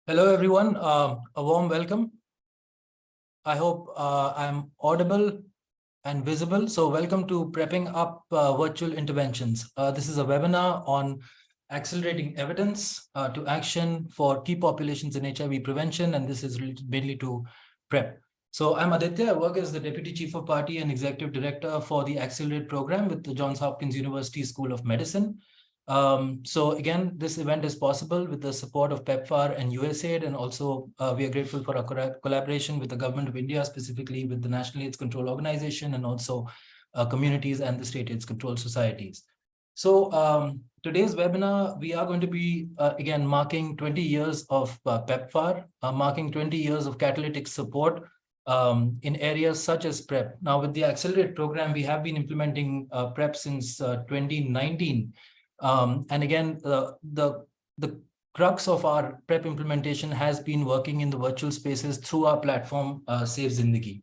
Hello, everyone. A warm welcome. I hope I'm audible and visible. So welcome to Prepping Up Virtual Interventions. This is a webinar on accelerating evidence to action for key populations in HIV prevention, and this is related mainly to PrEP. So I'm Aditya. I work as the Deputy Chief of Party and Executive Director for the Accelerate program with the Johns Hopkins University School of Medicine. So again, this event is possible with the support of PEPFAR and USAID, and also we are grateful for our collaboration with the Government of India, specifically with the National AIDS Control Organization, and also communities and the state AIDS control societies. So today's webinar, we are going to be, again, marking 20 years of PEPFAR, marking 20 years of catalytic support in areas such as PrEP. Now, with the Accelerate program, we have been implementing PrEP since 2019. And again, the crux of our PrEP implementation has been working in the virtual spaces through our platform, Save Zindagi.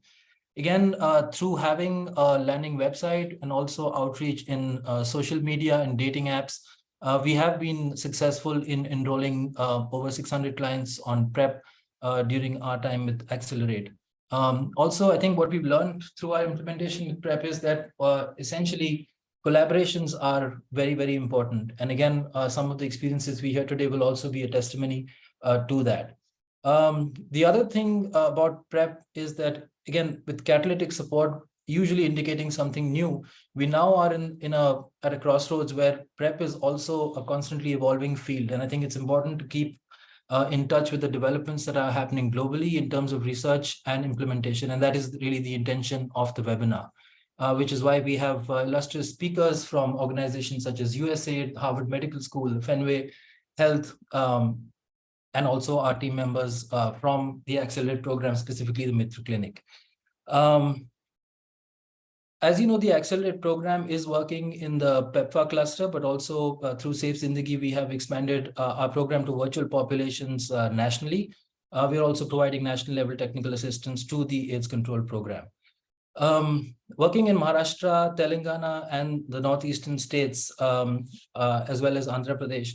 Again, through having a landing website and also outreach in social media and dating apps, we have been successful in enrolling over 600 clients on PrEP during our time with Accelerate. Also, I think what we've learned through our implementation with PrEP is that essentially collaborations are very, very important. And again, some of the experiences we hear today will also be a testimony to that. The other thing about PrEP is that, again, with catalytic support, usually indicating something new, we now are at a crossroads where PrEP is also a constantly evolving field. And I think it's important to keep in touch with the developments that are happening globally in terms of research and implementation. And that is really the intention of the webinar. Which is why we have illustrious speakers from organizations such as USAID, Harvard Medical School, Fenway Health, and also our team members from the Accelerate program, specifically the Mitra Clinic. As you know, the Accelerate program is working in the PEPFAR cluster, but also through Safe Zindagi, we have expanded our program to virtual populations nationally. We are also providing national level technical assistance to the AIDS control program. Working in Maharashtra, Telangana, and the northeastern states, as well as Andhra Pradesh,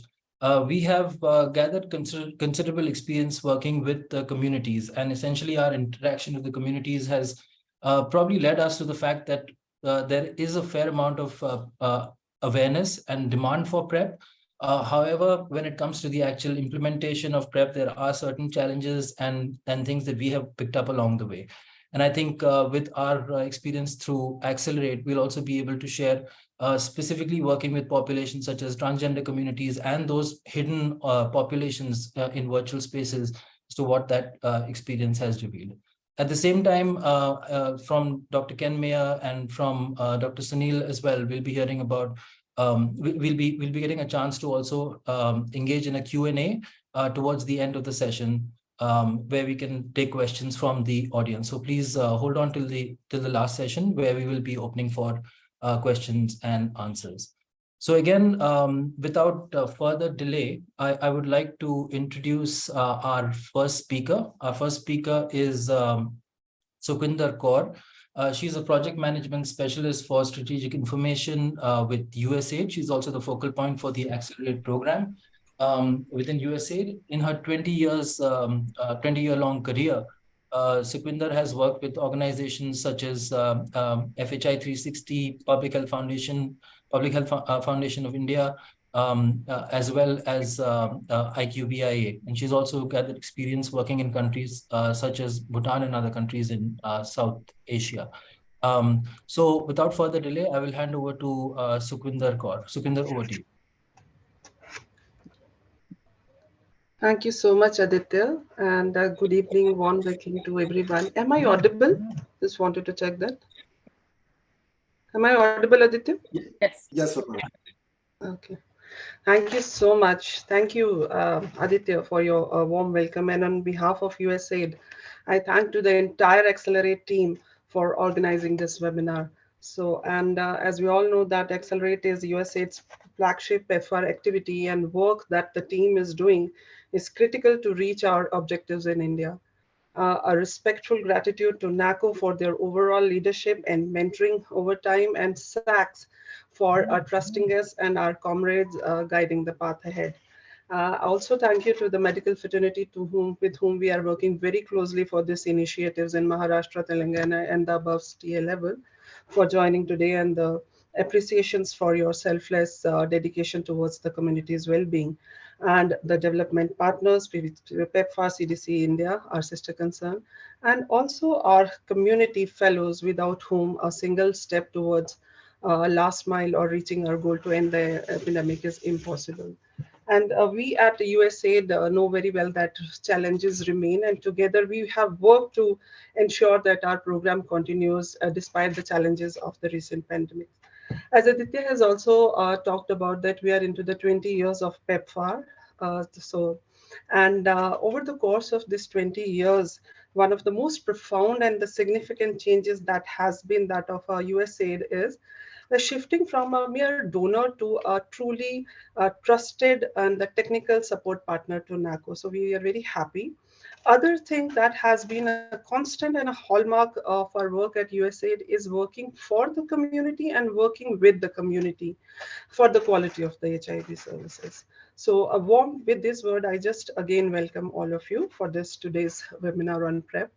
we have gathered considerable experience working with the communities, and essentially our interaction with the communities has probably led us to the fact that there is a fair amount of awareness and demand for PrEP. However, when it comes to the actual implementation of PrEP, there are certain challenges and things that we have picked up along the way. And I think with our experience through Accelerate, we'll also be able to share specifically working with populations such as transgender communities and those hidden populations in virtual spaces as to what that experience has revealed. At the same time, from Dr. Ken Mayer and from Dr. Sunil as well, we'll be hearing about, we'll be getting a chance to also engage in a Q&A towards the end of the session, where we can take questions from the audience. So please hold on till the last session, where we will be opening for questions and answers. So again, without further delay, I would like to introduce our first speaker. Our first speaker is Sukhwinder Kaur. She's a project management specialist for strategic information with USAID. She's also the focal point for the Accelerate program within USAID. In her 20-year-long career, Sukhwinder has worked with organizations such as FHI 360, Public Health Foundation of India, as well as IQVIA. And she's also gathered experience working in countries such as Bhutan and other countries in South Asia. So without further delay, I will hand over to Sukhwinder Kaur. Sukhwinder, over to you. Thank you so much, Aditya, and good evening, warm welcome to everyone. Am I audible? Just wanted to check that. Am I audible, Aditya? Yes. Yes, sir. Okay. Thank you so much. Thank you, Aditya, for your warm welcome. And on behalf of USAID, I thank to the entire Accelerate team for organizing this webinar. So, and as we all know that Accelerate is USAID's flagship PEPFAR activity, and work that the team is doing is critical to reach our objectives in India. A respectful gratitude to NACO for their overall leadership and mentoring over time, and SACS for trusting us and our comrades guiding the path ahead. Also, thank you to the medical fraternity with whom we are working very closely for these initiatives in Maharashtra, Telangana, and the above TA level for joining today, and the appreciations for your selfless dedication towards the community's well-being, and the development partners, PEPFAR, CDC India, our sister concern, and also our community fellows without whom a single step towards last mile or reaching our goal to end the epidemic is impossible. And we at USAID know very well that challenges remain, and together we have worked to ensure that our program continues despite the challenges of the recent pandemic. As Aditya has also talked about, that we are into the 20 years of PEPFAR. Over the course of this 20 years, one of the most profound and the significant changes that has been that of USAID is the shifting from a mere donor to a truly trusted and the technical support partner to NACO. So we are very happy. Other thing that has been a constant and a hallmark of our work at USAID is working for the community and working with the community for the quality of the HIV services. So a warm with this word, I just again welcome all of you for this today's webinar on PrEP.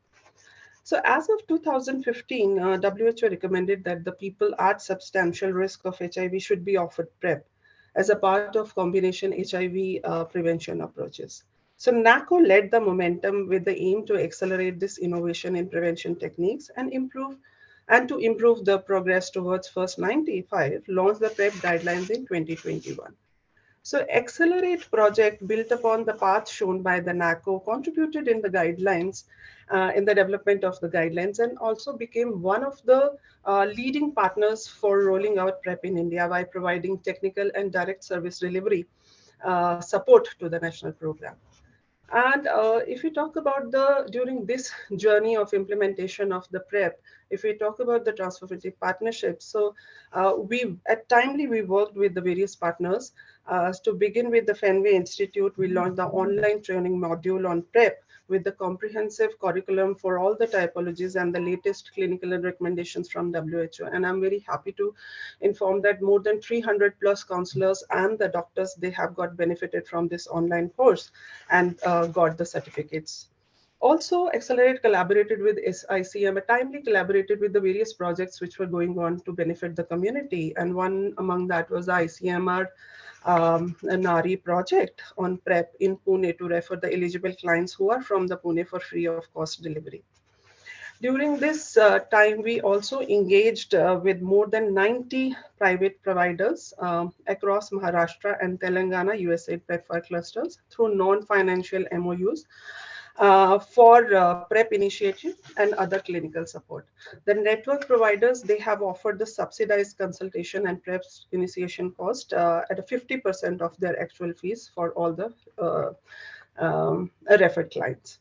So as of 2015, WHO recommended that the people at substantial risk of HIV should be offered PrEP as a part of combination HIV prevention approaches. So NACO led the momentum with the aim to accelerate this innovation in prevention techniques and to improve the progress towards first 95 launched the PrEP guidelines in 2021. So Accelerate project built upon the path shown by the NACO contributed in the guidelines, in the development of the guidelines, and also became one of the leading partners for rolling out PrEP in India by providing technical and direct service delivery support to the national program. And if we talk about the during this journey of implementation of the PrEP, if we talk about the transformative partnerships, so we at Timely we worked with the various partners. To begin with the Fenway Institute, we launched the online training module on PrEP with the comprehensive curriculum for all the typologies and the latest clinical recommendations from WHO. And I'm very happy to inform that more than 300 plus counselors and the doctors, they have got benefited from this online course and got the certificates. Also, Accelerate collaborated with ICM, Timely collaborated with the various projects which were going on to benefit the community. And one among that was the ICMR NARI project on PrEP in Pune to refer the eligible clients who are from the Pune for free of cost delivery. During this time, we also engaged with more than 90 private providers across Maharashtra and Telangana USAID PEPFAR clusters through non-financial MOUs for PrEP initiative and other clinical support. The network providers, they have offered the subsidized consultation and PrEP initiation cost at a 50% of their actual fees for all the referred clients.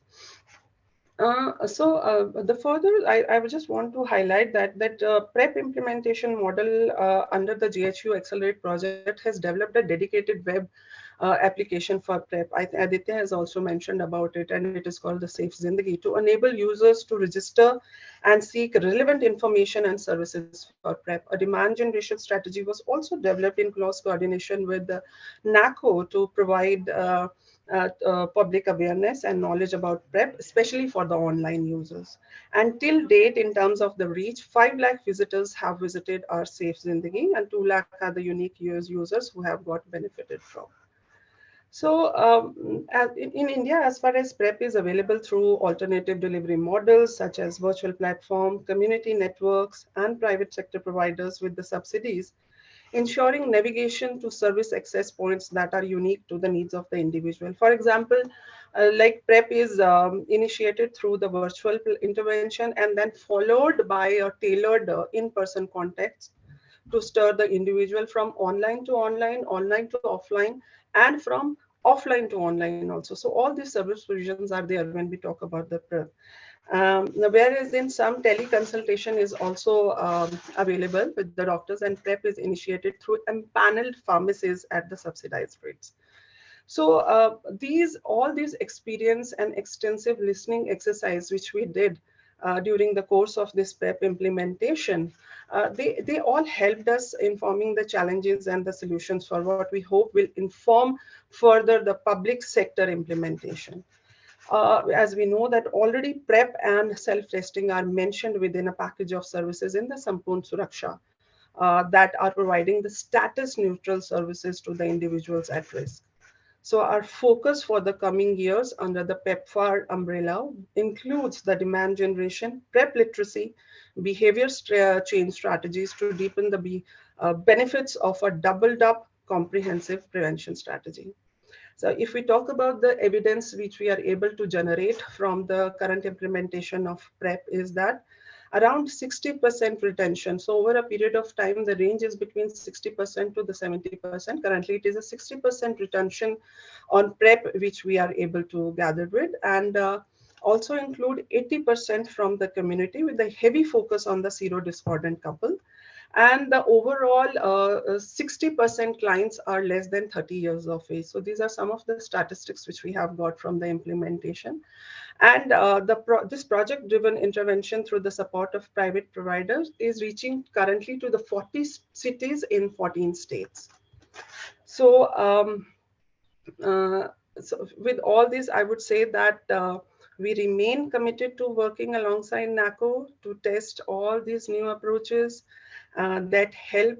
The further, I would just want to highlight that PrEP implementation model under the GHU Accelerate project has developed a dedicated web application for PrEP. Aditya has also mentioned about it, and it is called the Safe Zindagi to enable users to register and seek relevant information and services for PrEP. A demand generation strategy was also developed in close coordination with the NACO to provide public awareness and knowledge about PrEP, especially for the online users. And till date, in terms of the reach, 5 lakh visitors have visited our Safe Zindagi, and 2 lakh are the unique US users who have got benefited from. So in India, as far as PrEP is available through alternative delivery models such as virtual platform, community networks, and private sector providers with the subsidies, ensuring navigation to service access points that are unique to the needs of the individual. For example, like PrEP is initiated through the virtual intervention and then followed by a tailored in-person context to stir the individual from online to online, online to offline, and from offline to online also. So all these service provisions are there when we talk about the PrEP. Whereas in some teleconsultation is also available with the doctors, and PrEP is initiated through empaneled pharmacies at the subsidized rates. So all these experience and extensive listening exercise which we did during the course of this PrEP implementation, they all helped us informing the challenges and the solutions for what we hope will inform further the public sector implementation. As we know that already PrEP and self-testing are mentioned within a package of services in the Sampoorna Suraksha that are providing the status neutral services to the individuals at risk. So our focus for the coming years under the PEPFAR umbrella includes the demand generation, PrEP literacy, behavior change strategies to deepen the benefits of a doubled up comprehensive prevention strategy. So if we talk about the evidence which we are able to generate from the current implementation of PrEP is that around 60% retention. So over a period of time, the range is between 60% to the 70%. Currently, it is a 60% retention on PrEP, which we are able to gather with, and also include 80% from the community with a heavy focus on the serodiscordant couple. And the overall 60% clients are less than 30 years of age. So these are some of the statistics which we have got from the implementation. And this project-driven intervention through the support of private providers is reaching currently to the 40 cities in 14 states. So, so with all this, I would say that we remain committed to working alongside NACO to test all these new approaches that help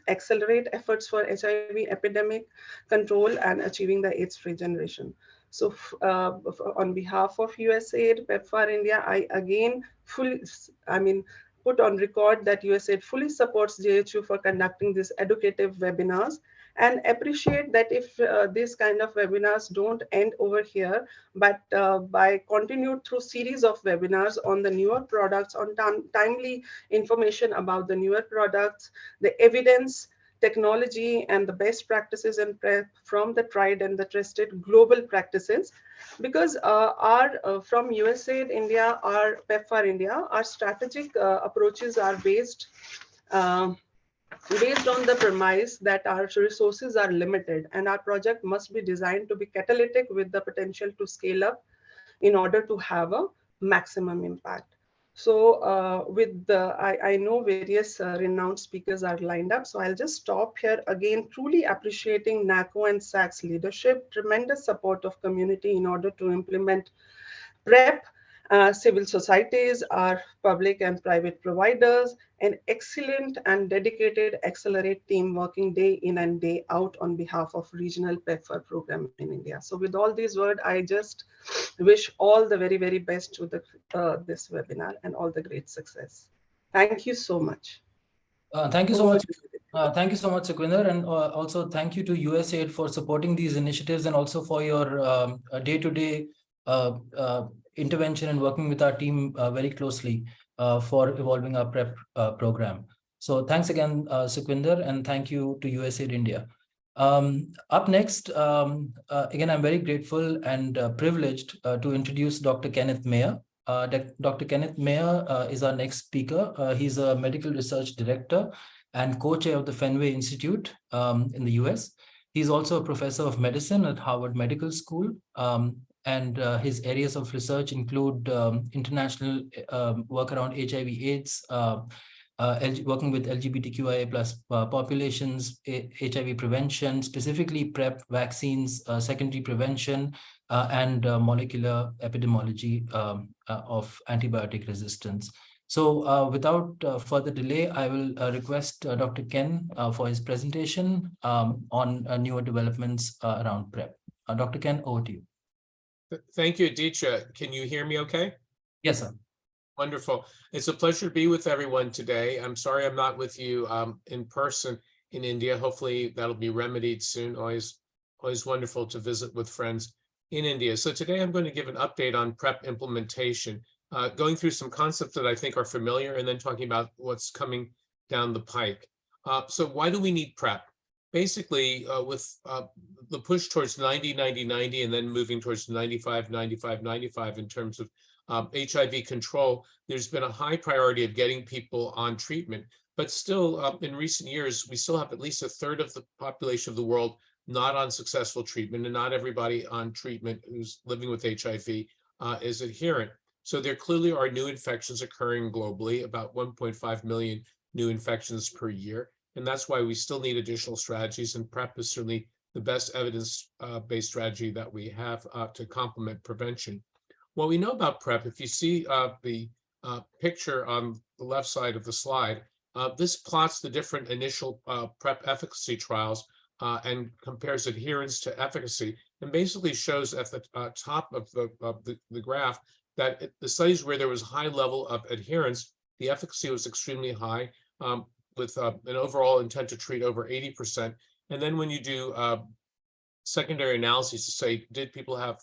accelerate efforts for HIV epidemic control and achieving the AIDS-free generation. So on behalf of USAID, PEPFAR India, I again put on record that USAID fully supports JHU for conducting these educative webinars and appreciate that if these kind of webinars don't end over here, but by continued through series of webinars on the newer products, on timely information about the newer products, the evidence, technology, and the best practices and PrEP from the tried and the trusted global practices. Because from USAID India, our PEPFAR India, our strategic approaches are based on the premise that our resources are limited and our project must be designed to be catalytic with the potential to scale up in order to have a maximum impact. So I know various renowned speakers are lined up, so I'll just stop here again, truly appreciating NACO and SAC's leadership, tremendous support of community in order to implement PrEP, civil societies, our public and private providers, an excellent and dedicated Accelerate team working day in and day out on behalf of regional PEPFAR program in India. So with all these words, I just wish all the very, very best to this webinar and all the great success. Thank you so much. Thank you so much. Thank you so much, Sukhwinder, and also thank you to USAID for supporting these initiatives and also for your day-to-day intervention and working with our team very closely for evolving our PrEP program. So thanks again, Sukhwinder, and thank you to USAID India. Up next, again, I'm very grateful and privileged to introduce Dr. Kenneth Mayer. Dr. Kenneth Mayer is our next speaker. He's a medical research director and co-chair of the Fenway Institute in the US. He's also a professor of medicine at Harvard Medical School. And his areas of research include international work around HIV/AIDS, working with LGBTQIA plus populations, HIV prevention, specifically PrEP, vaccines, secondary prevention, and molecular epidemiology of antibiotic resistance. So without further delay, I will request Dr. Ken for his presentation on newer developments around PrEP. Dr. Ken, over to you. Thank you, Aditya. Can you hear me okay? Yes, sir. Wonderful. It's a pleasure to be with everyone today. I'm sorry I'm not with you in person in India. Hopefully that'll be remedied soon. Always wonderful to visit with friends in India. So today I'm going to give an update on PrEP implementation, going through some concepts that I think are familiar and then talking about what's coming down the pike. So why do we need PrEP? Basically, with the push towards 90-90-90 and then moving towards 95-95-95 in terms of HIV control, there's been a high priority of getting people on treatment. But still, in recent years, we still have at least a third of the population of the world not on successful treatment, and not everybody on treatment who's living with HIV is adherent. So there clearly are new infections occurring globally, about 1.5 million new infections per year. And that's why we still need additional strategies. And PrEP is certainly the best evidence-based strategy that we have to complement prevention. What we know about PrEP, if you see the picture on the left side of the slide, this plots the different initial PrEP efficacy trials and compares adherence to efficacy, and basically shows at the top of the graph that the studies where there was high level of adherence, the efficacy was extremely high, with an overall intent to treat over 80%. And then when you do secondary analyses to say, did people have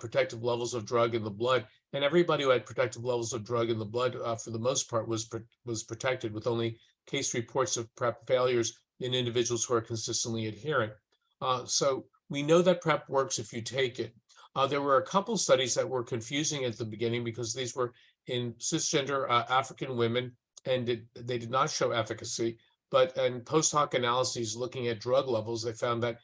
protective levels of drug in the blood? And everybody who had protective levels of drug in the blood, for the most part, was protected, with only case reports of PrEP failures in individuals who are consistently adherent. So we know that PrEP works if you take it. There were a couple studies that were confusing at the beginning because these were in cisgender African women, and they did not show efficacy. But in post hoc analyses looking at drug levels, they found that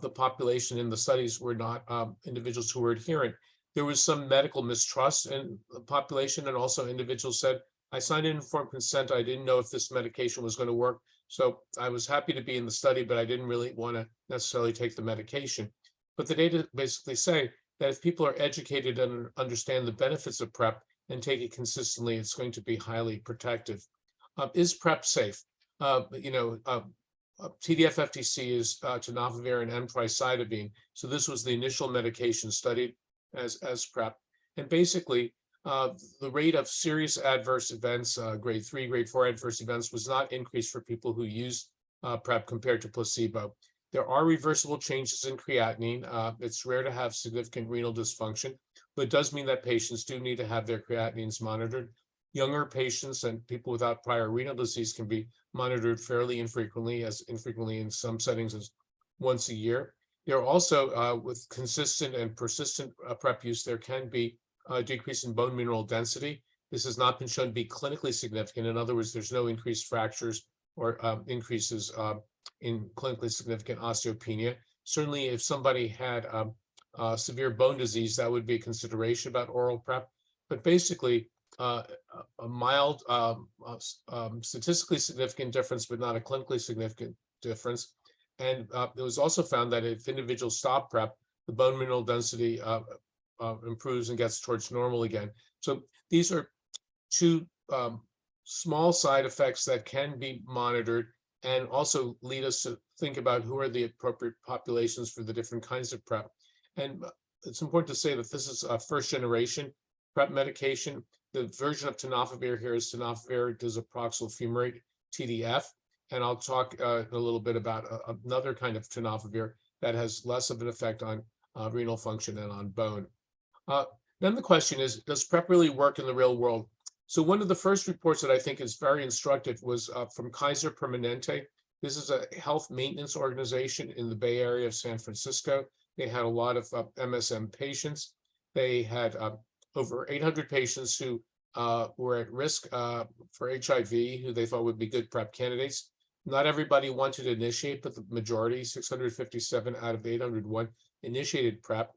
the population in the studies were not individuals who were adherent. There was some medical mistrust in the population, and also individuals said, I signed an informed consent. I didn't know if this medication was going to work. So I was happy to be in the study, but I didn't really want to necessarily take the medication. But the data basically say that if people are educated and understand the benefits of PrEP and take it consistently, it's going to be highly protective. Is PrEP safe? TDF-FTC is tenofovir and emtricitabine. So this was the initial medication studied as PrEP. And basically, the rate of serious adverse events, grade 3, grade 4 adverse events, was not increased for people who used PrEP compared to placebo. There are reversible changes in creatinine. It's rare to have significant renal dysfunction, but it does mean that patients do need to have their creatinines monitored. Younger patients and people without prior renal disease can be monitored fairly infrequently, as infrequently in some settings as once a year. There are also, with consistent and persistent PrEP use, there can be a decrease in bone mineral density. This has not been shown to be clinically significant. In other words, there's no increased fractures or increases in clinically significant osteopenia. Certainly, if somebody had severe bone disease, that would be a consideration about oral PrEP. But basically, a mild, statistically significant difference, but not a clinically significant difference. And it was also found that if individuals stop PrEP, the bone mineral density improves and gets towards normal again. So these are two small side effects that can be monitored and also lead us to think about who are the appropriate populations for the different kinds of PrEP. And it's important to say that this is a first generation PrEP medication. The version of tenofovir here is tenofovir disoproxil fumarate, TDF. And I'll talk a little bit about another kind of tenofovir that has less of an effect on renal function and on bone. Then the question is, does PrEP really work in the real world? So one of the first reports that I think is very instructive was from Kaiser Permanente. This is a health maintenance organization in the Bay Area of San Francisco. They had a lot of MSM patients. They had over 800 patients who were at risk for HIV, who they thought would be good PrEP candidates. Not everybody wanted to initiate, but the majority, 657 out of 801, initiated PrEP.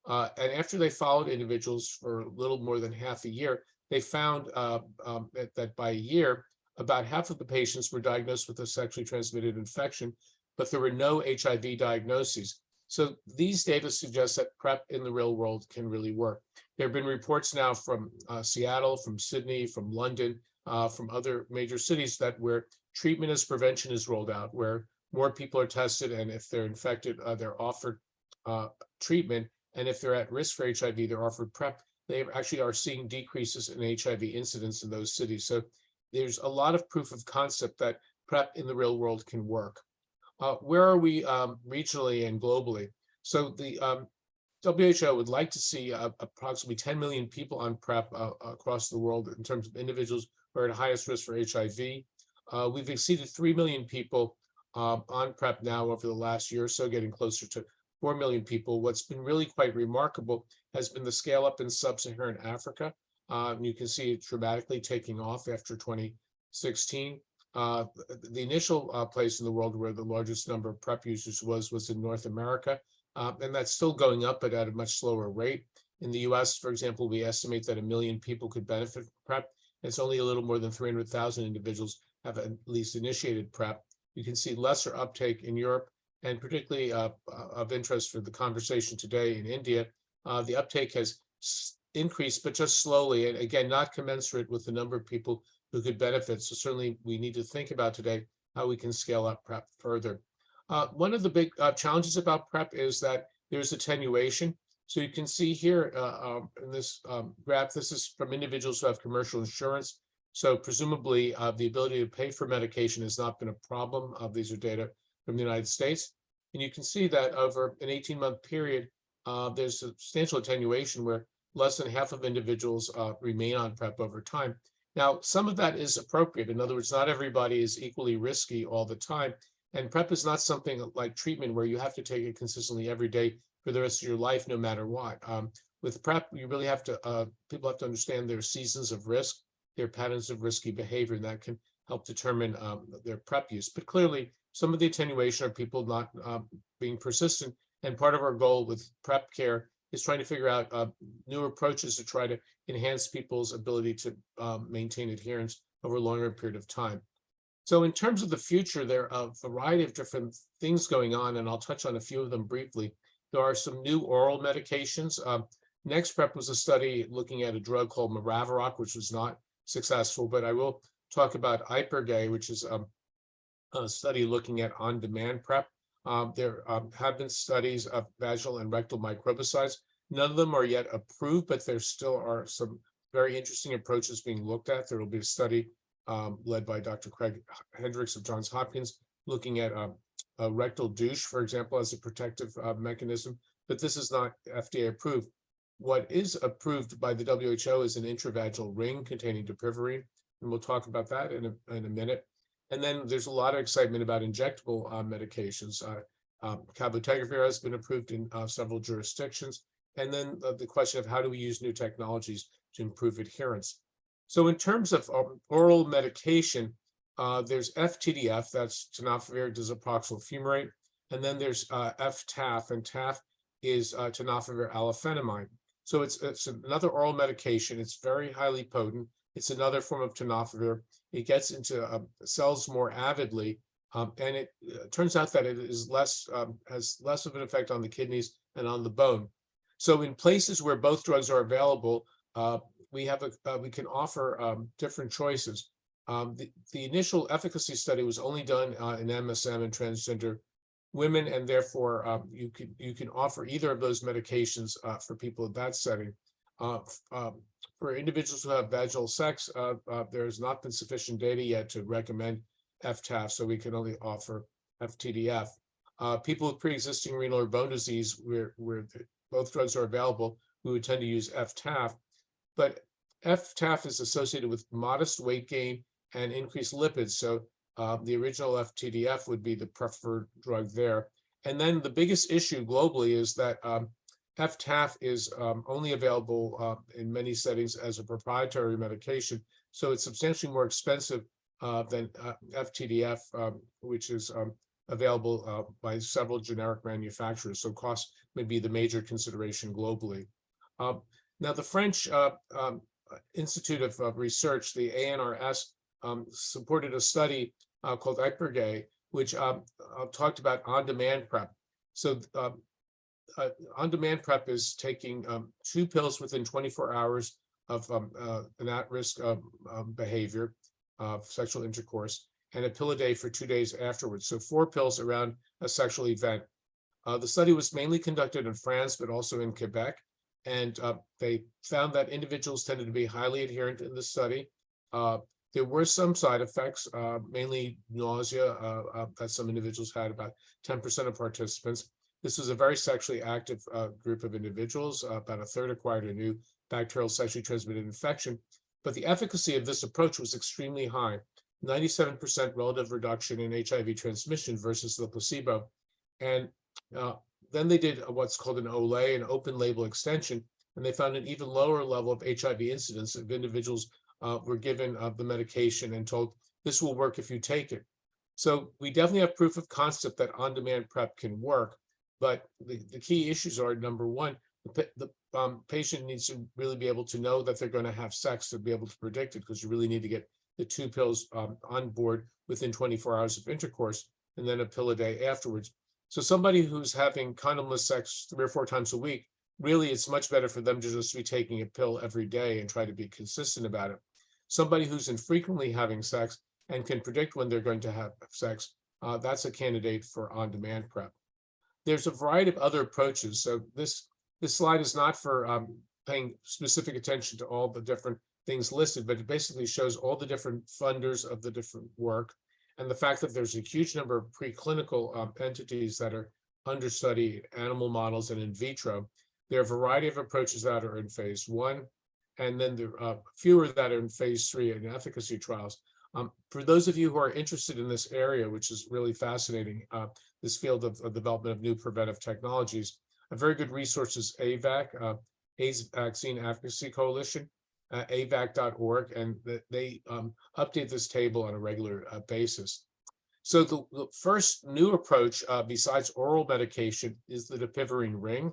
And after they followed individuals for a little more than half a year, they found that by a year, about half of the patients were diagnosed with a sexually transmitted infection, but there were no HIV diagnoses. So these data suggest that PrEP in the real world can really work. There have been reports now from Seattle, from Sydney, from London, from other major cities that where treatment as prevention is rolled out, where more people are tested, and if they're infected, they're offered treatment. And if they're at risk for HIV, they're offered PrEP. They actually are seeing decreases in HIV incidence in those cities. So there's a lot of proof of concept that PrEP in the real world can work. Where are we regionally and globally? So the WHO would like to see approximately 10 million people on PrEP across the world in terms of individuals who are at highest risk for HIV. We've exceeded 3 million people on PrEP now over the last year or so, getting closer to 4 million people. What's been really quite remarkable has been the scale up in sub-Saharan Africa. You can see it dramatically taking off after 2016. The initial place in the world where the largest number of PrEP users was in North America. And that's still going up, but at a much slower rate. In the US, for example, we estimate that 1 million people could benefit from PrEP. It's only a little more than 300,000 individuals have at least initiated PrEP. You can see lesser uptake in Europe, and particularly of interest for the conversation today in India. The uptake has increased, but just slowly, and again, not commensurate with the number of people who could benefit. So certainly we need to think about today how we can scale up PrEP further. One of the big challenges about PrEP is that there's attenuation. So you can see here in this graph, this is from individuals who have commercial insurance. So presumably the ability to pay for medication has not been a problem. These are data from the United States. And you can see that over an 18-month period, there's substantial attenuation where less than half of individuals remain on PrEP over time. Now, some of that is appropriate. In other words, not everybody is equally risky all the time. And PrEP is not something like treatment where you have to take it consistently every day for the rest of your life, no matter what. With PrEP, you really have to, people have to understand their seasons of risk, their patterns of risky behavior, and that can help determine their PrEP use. But clearly, some of the attenuation are people not being persistent. And part of our goal with PrEP care is trying to figure out new approaches to try to enhance people's ability to maintain adherence over a longer period of time. So in terms of the future, there are a variety of different things going on, and I'll touch on a few of them briefly. There are some new oral medications. NextPrep was a study looking at a drug called Maraviroc, which was not successful, but I will talk about Ipergay, which is a study looking at on-demand PrEP. There have been studies of vaginal and rectal microbicides. None of them are yet approved, but there still are some very interesting approaches being looked at. There will be a study led by Dr. Craig Hendricks of Johns Hopkins looking at a rectal douche, for example, as a protective mechanism, but this is not FDA approved. What is approved by the WHO is an intravaginal ring containing dapivirine, and we'll talk about that in a minute. And then there's a lot of excitement about injectable medications. Cabotegravir has been approved in several jurisdictions. And then the question of how do we use new technologies to improve adherence? So in terms of oral medication, there's FTDF, that's tenofovir disoproxil fumarate, and then there's FTAF, and TAF is tenofovir alafenamide. So it's another oral medication. It's very highly potent. It's another form of tenofovir. It gets into cells more avidly, and it turns out that it is has less of an effect on the kidneys and on the bone. So in places where both drugs are available, we can offer different choices. The initial efficacy study was only done in MSM and transgender women, and therefore you can offer either of those medications for people in that setting. For individuals who have vaginal sex, there has not been sufficient data yet to recommend FTAF, so we can only offer FTDF. People with pre-existing renal or bone disease, where both drugs are available, we would tend to use FTAF. But FTAF is associated with modest weight gain and increased lipids. So the original FTDF would be the preferred drug there. And then the biggest issue globally is that FTAF is only available in many settings as a proprietary medication. So it's substantially more expensive than FTDF, which is available by several generic manufacturers. So cost may be the major consideration globally. Now, the French Institute of Research, the ANRS, supported a study called Ipergay, which talked about on-demand PrEP. So on-demand PrEP is taking 2 pills within 24 hours of an at-risk behavior of sexual intercourse, and a pill a day for 2 days afterwards. So 4 pills around a sexual event. The study was mainly conducted in France, but also in Quebec. And they found that individuals tended to be highly adherent in the study. There were some side effects, mainly nausea, that some individuals had, about 10% of participants. This was a very sexually active group of individuals. About a third acquired a new bacterial sexually transmitted infection. But the efficacy of this approach was extremely high, 97% relative reduction in HIV transmission versus the placebo. And then they did what's called an OLE, an open label extension, and they found an even lower level of HIV incidence if individuals were given the medication and told, this will work if you take it. So we definitely have proof of concept that on-demand PrEP can work, but the key issues are, number one, The patient needs to really be able to know that they're going to have sex to be able to predict it, because you really need to get the 2 pills on board within 24 hours of intercourse, and then a pill a day afterwards. So somebody who's having condomless sex 3 or 4 times a week, really it's much better for them to just be taking a pill every day and try to be consistent about it. Somebody who's infrequently having sex and can predict when they're going to have sex, that's a candidate for on-demand PrEP. There's a variety of other approaches. So this slide is not for paying specific attention to all the different things listed, but it basically shows all the different funders of the different work, and the fact that there's a huge number of preclinical entities that are under study, animal models and in vitro. There are a variety of approaches that are in phase 1, and then there are fewer that are in phase 3 in efficacy trials. For those of you who are interested in this area, which is really fascinating, this field of development of new preventive technologies, a very good resource is AVAC, AIDS Vaccine Advocacy Coalition, avac.org, and they update this table on a regular basis. So the first new approach, besides oral medication, is the dapivirine ring.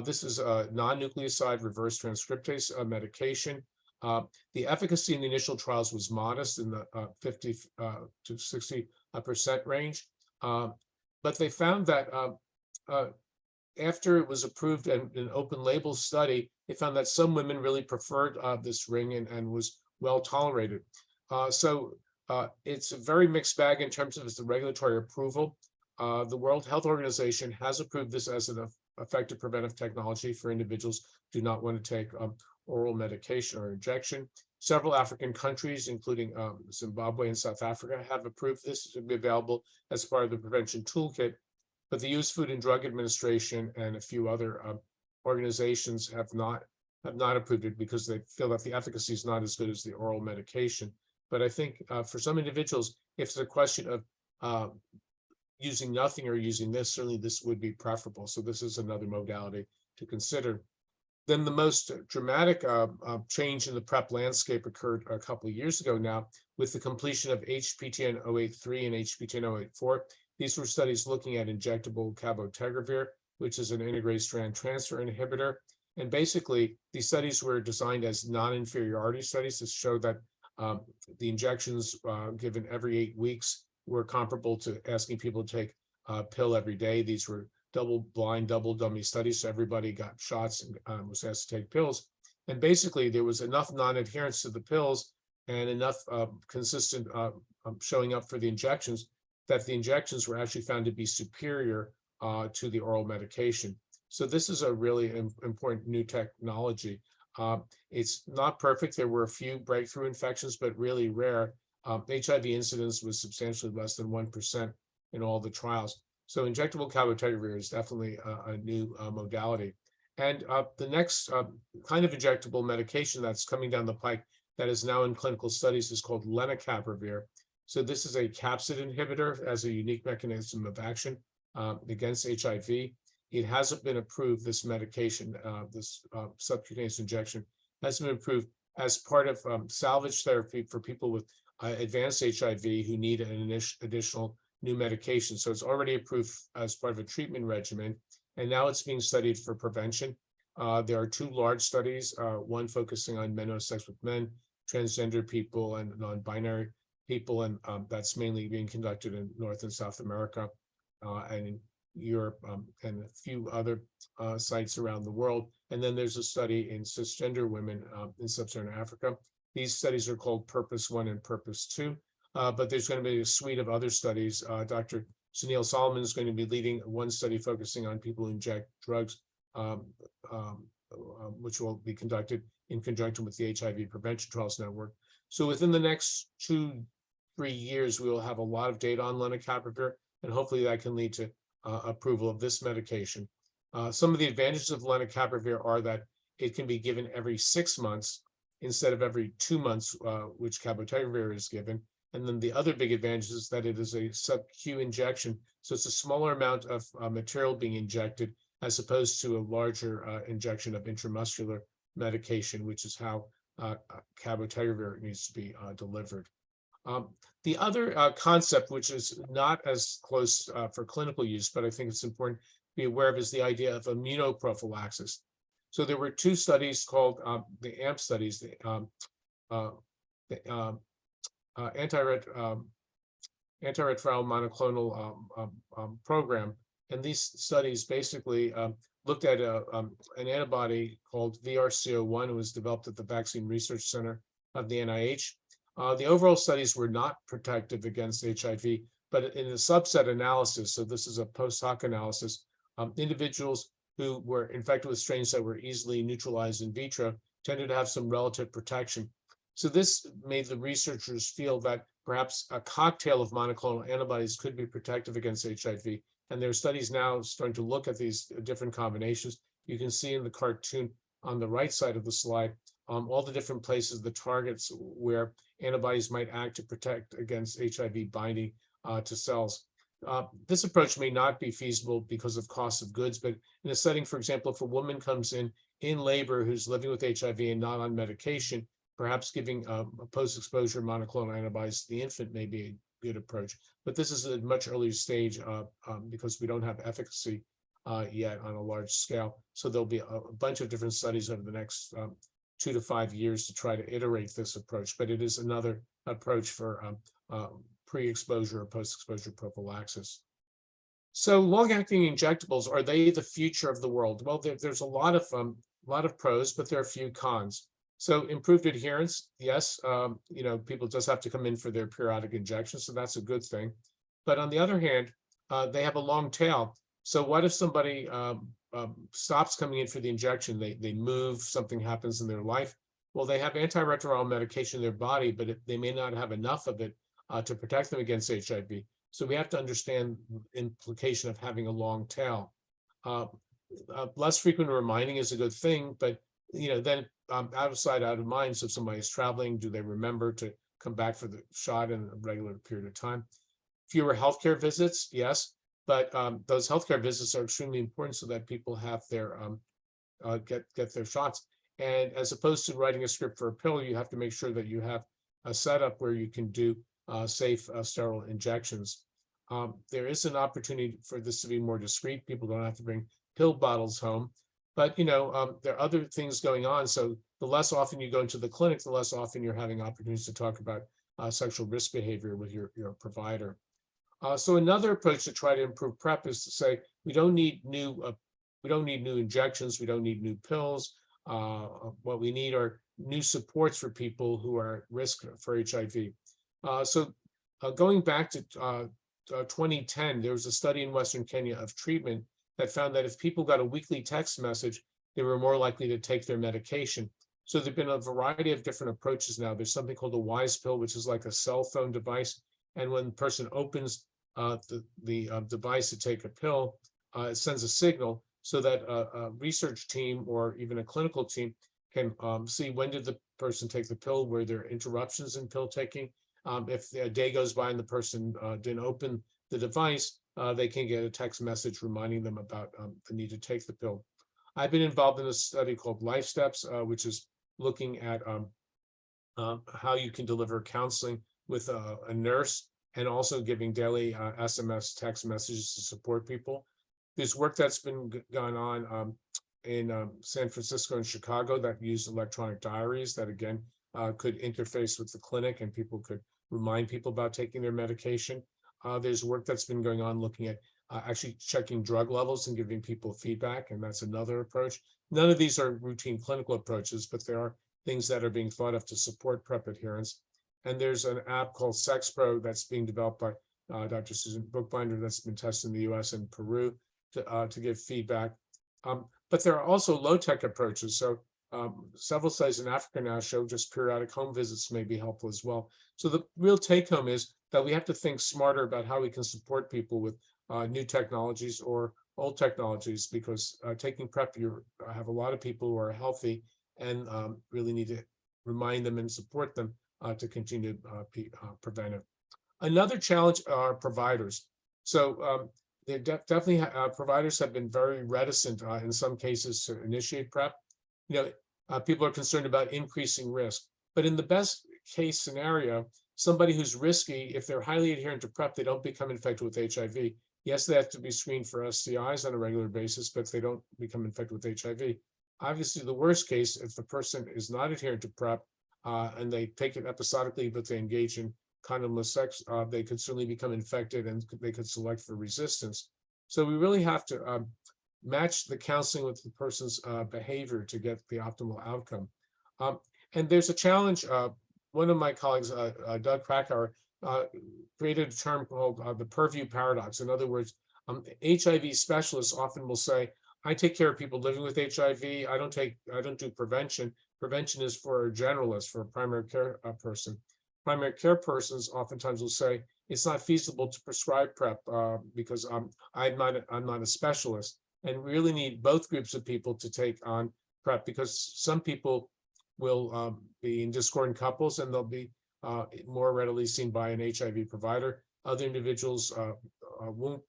This is a non-nucleoside reverse transcriptase medication. The efficacy in the initial trials was modest in the 50 to 60% range, but they found that after it was approved in an open label study, they found that some women really preferred this ring and was well tolerated. So it's a very mixed bag in terms of its regulatory approval. The World Health Organization has approved this as an effective preventive technology for individuals who do not want to take oral medication or injection. Several African countries, including Zimbabwe and South Africa, have approved this to be available as part of the prevention toolkit. But the U.S. Food and Drug Administration and a few other organizations have not approved it because they feel that the efficacy is not as good as the oral medication. But I think for some individuals, if it's a question of using nothing or using this, certainly this would be preferable. So this is another modality to consider. Then the most dramatic change in the PrEP landscape occurred a couple of years ago now with the completion of HPTN 083 and HPTN 084. These were studies looking at injectable cabotegravir, which is an integrated strand transfer inhibitor. And basically, these studies were designed as non-inferiority studies to show that the injections given every 8 weeks were comparable to asking people to take a pill every day. These were double-blind, double-dummy studies, so everybody got shots and was asked to take pills. And basically, there was enough non-adherence to the pills and enough consistent showing up for the injections that the injections were actually found to be superior to the oral medication. So this is a really important new technology. It's not perfect. There were a few breakthrough infections, but really rare. HIV incidence was substantially less than 1% in all the trials. So injectable cabotegravir is definitely a new modality. And the next kind of injectable medication that's coming down the pike that is now in clinical studies is called lenacapavir. So this is a capsid inhibitor, as a unique mechanism of action against HIV. It hasn't been approved, this medication, this subcutaneous injection hasn't been approved as part of salvage therapy for people with advanced HIV who need an additional new medication. So it's already approved as part of a treatment regimen, and now it's being studied for prevention. There are 2 large studies, one focusing on men who have sex with men, transgender people, and non-binary people, and that's mainly being conducted in North and South America and in Europe and a few other sites around the world. And then there's a study in cisgender women in sub-Saharan Africa. These studies are called Purpose 1 and Purpose 2, but there's going to be a suite of other studies. Dr. Sunil Solomon is going to be leading one study focusing on people who inject drugs, which will be conducted in conjunction with the HIV Prevention Trials Network. So within the next 2-3 years, we will have a lot of data on lenacapavir, and hopefully that can lead to approval of this medication. Some of the advantages of lenacapavir are that it can be given every 6 months instead of every 2 months, which cabotegravir is given. And then the other big advantage is that it is a sub-Q injection. So it's a smaller amount of material being injected as opposed to a larger injection of intramuscular medication, which is how cabotegravir needs to be delivered. The other concept, which is not as close for clinical use, but I think it's important to be aware of, is the idea of immunoprophylaxis. So there were two studies called the AMP studies, the antiretroviral monoclonal program. And these studies basically looked at an antibody called VRC01. It was developed at the Vaccine Research Center of the NIH. The overall studies were not protective against HIV, but in a subset analysis, so this is a post hoc analysis, individuals who were infected with strains that were easily neutralized in vitro tended to have some relative protection. So this made the researchers feel that perhaps a cocktail of monoclonal antibodies could be protective against HIV. And there are studies now starting to look at these different combinations. You can see in the cartoon on the right side of the slide, all the different places, the targets where antibodies might act to protect against HIV binding to cells. This approach may not be feasible because of cost of goods, but in a setting, for example, if a woman comes in labor who's living with HIV and not on medication, perhaps giving a post-exposure monoclonal antibodies to the infant may be a good approach. But this is a much earlier stage because we don't have efficacy yet on a large scale. So there'll be a bunch of different studies over the next 2 to 5 years to try to iterate this approach. But it is another approach for pre-exposure or post-exposure prophylaxis. So long-acting injectables, are they the future of the world? Well, there's a lot of pros, but there are a few cons. So improved adherence, yes, people just have to come in for their periodic injections, so that's a good thing. But on the other hand, they have a long tail. So what if somebody stops coming in for the injection, they move, something happens in their life? Well, they have antiretroviral medication in their body, but they may not have enough of it to protect them against HIV. So we have to understand the implication of having a long tail. Less frequent reminding is a good thing, but then out of sight, out of mind. So if somebody is traveling, do they remember to come back for the shot in a regular period of time? Fewer healthcare visits, yes, but those healthcare visits are extremely important so that people have their get their shots. And as opposed to writing a script for a pill, you have to make sure that you have a setup where you can do safe, sterile injections. There is an opportunity for this to be more discreet. People don't have to bring pill bottles home. But there are other things going on. So the less often you go into the clinic, the less often you're having opportunities to talk about sexual risk behavior with your provider. So another approach to try to improve PrEP is to say we don't need new injections, we don't need new pills. What we need are new supports for people who are at risk for HIV. So going back to 2010, there was a study in Western Kenya of treatment that found that if people got a weekly text message, they were more likely to take their medication. So there've been a variety of different approaches now. There's something called a Wise Pill, which is like a cell phone device. And when the person opens the device to take a pill, it sends a signal so that a research team or even a clinical team can see when did the person take the pill, were there interruptions in pill taking. If a day goes by and the person didn't open the device, they can get a text message reminding them about the need to take the pill. I've been involved in a study called Life Steps, which is looking at how you can deliver counseling with a nurse and also giving daily SMS text messages to support people. There's work that's been going on in San Francisco and Chicago that use electronic diaries that, again, could interface with the clinic and people could remind people about taking their medication. There's work that's been going on looking at actually checking drug levels and giving people feedback, and that's another approach. None of these are routine clinical approaches, but there are things that are being thought of to support PrEP adherence. And there's an app called SexPro that's being developed by Dr. Susan Bookbinder that's been tested in the US and Peru to give feedback. But there are also low-tech approaches. So several studies in Africa now show just periodic home visits may be helpful as well. So the real take-home is that we have to think smarter about how we can support people with new technologies or old technologies, because taking PrEP, you have a lot of people who are healthy and really need to remind them and support them to continue preventive. Another challenge are providers. So definitely providers have been very reticent in some cases to initiate PrEP. People are concerned about increasing risk, but in the best case scenario, somebody who's risky, if they're highly adherent to PrEP, they don't become infected with HIV. Yes, they have to be screened for STIs on a regular basis, but if they don't become infected with HIV, Obviously, the worst case, if the person is not adherent to PrEP and they take it episodically, but they engage in condomless sex, they could certainly become infected and they could select for resistance. So we really have to match the counseling with the person's behavior to get the optimal outcome. And there's a challenge. One of my colleagues, Doug Krakauer, created a term called the purview paradox. In other words, HIV specialists often will say, I take care of people living with HIV. I don't do prevention. Prevention is for a generalist, for a primary care person. Primary care persons oftentimes will say, it's not feasible to prescribe PrEP because I'm not a specialist. And we really need both groups of people to take on PrEP, because some people will be in discordant couples and they'll be more readily seen by an HIV provider. Other individuals won't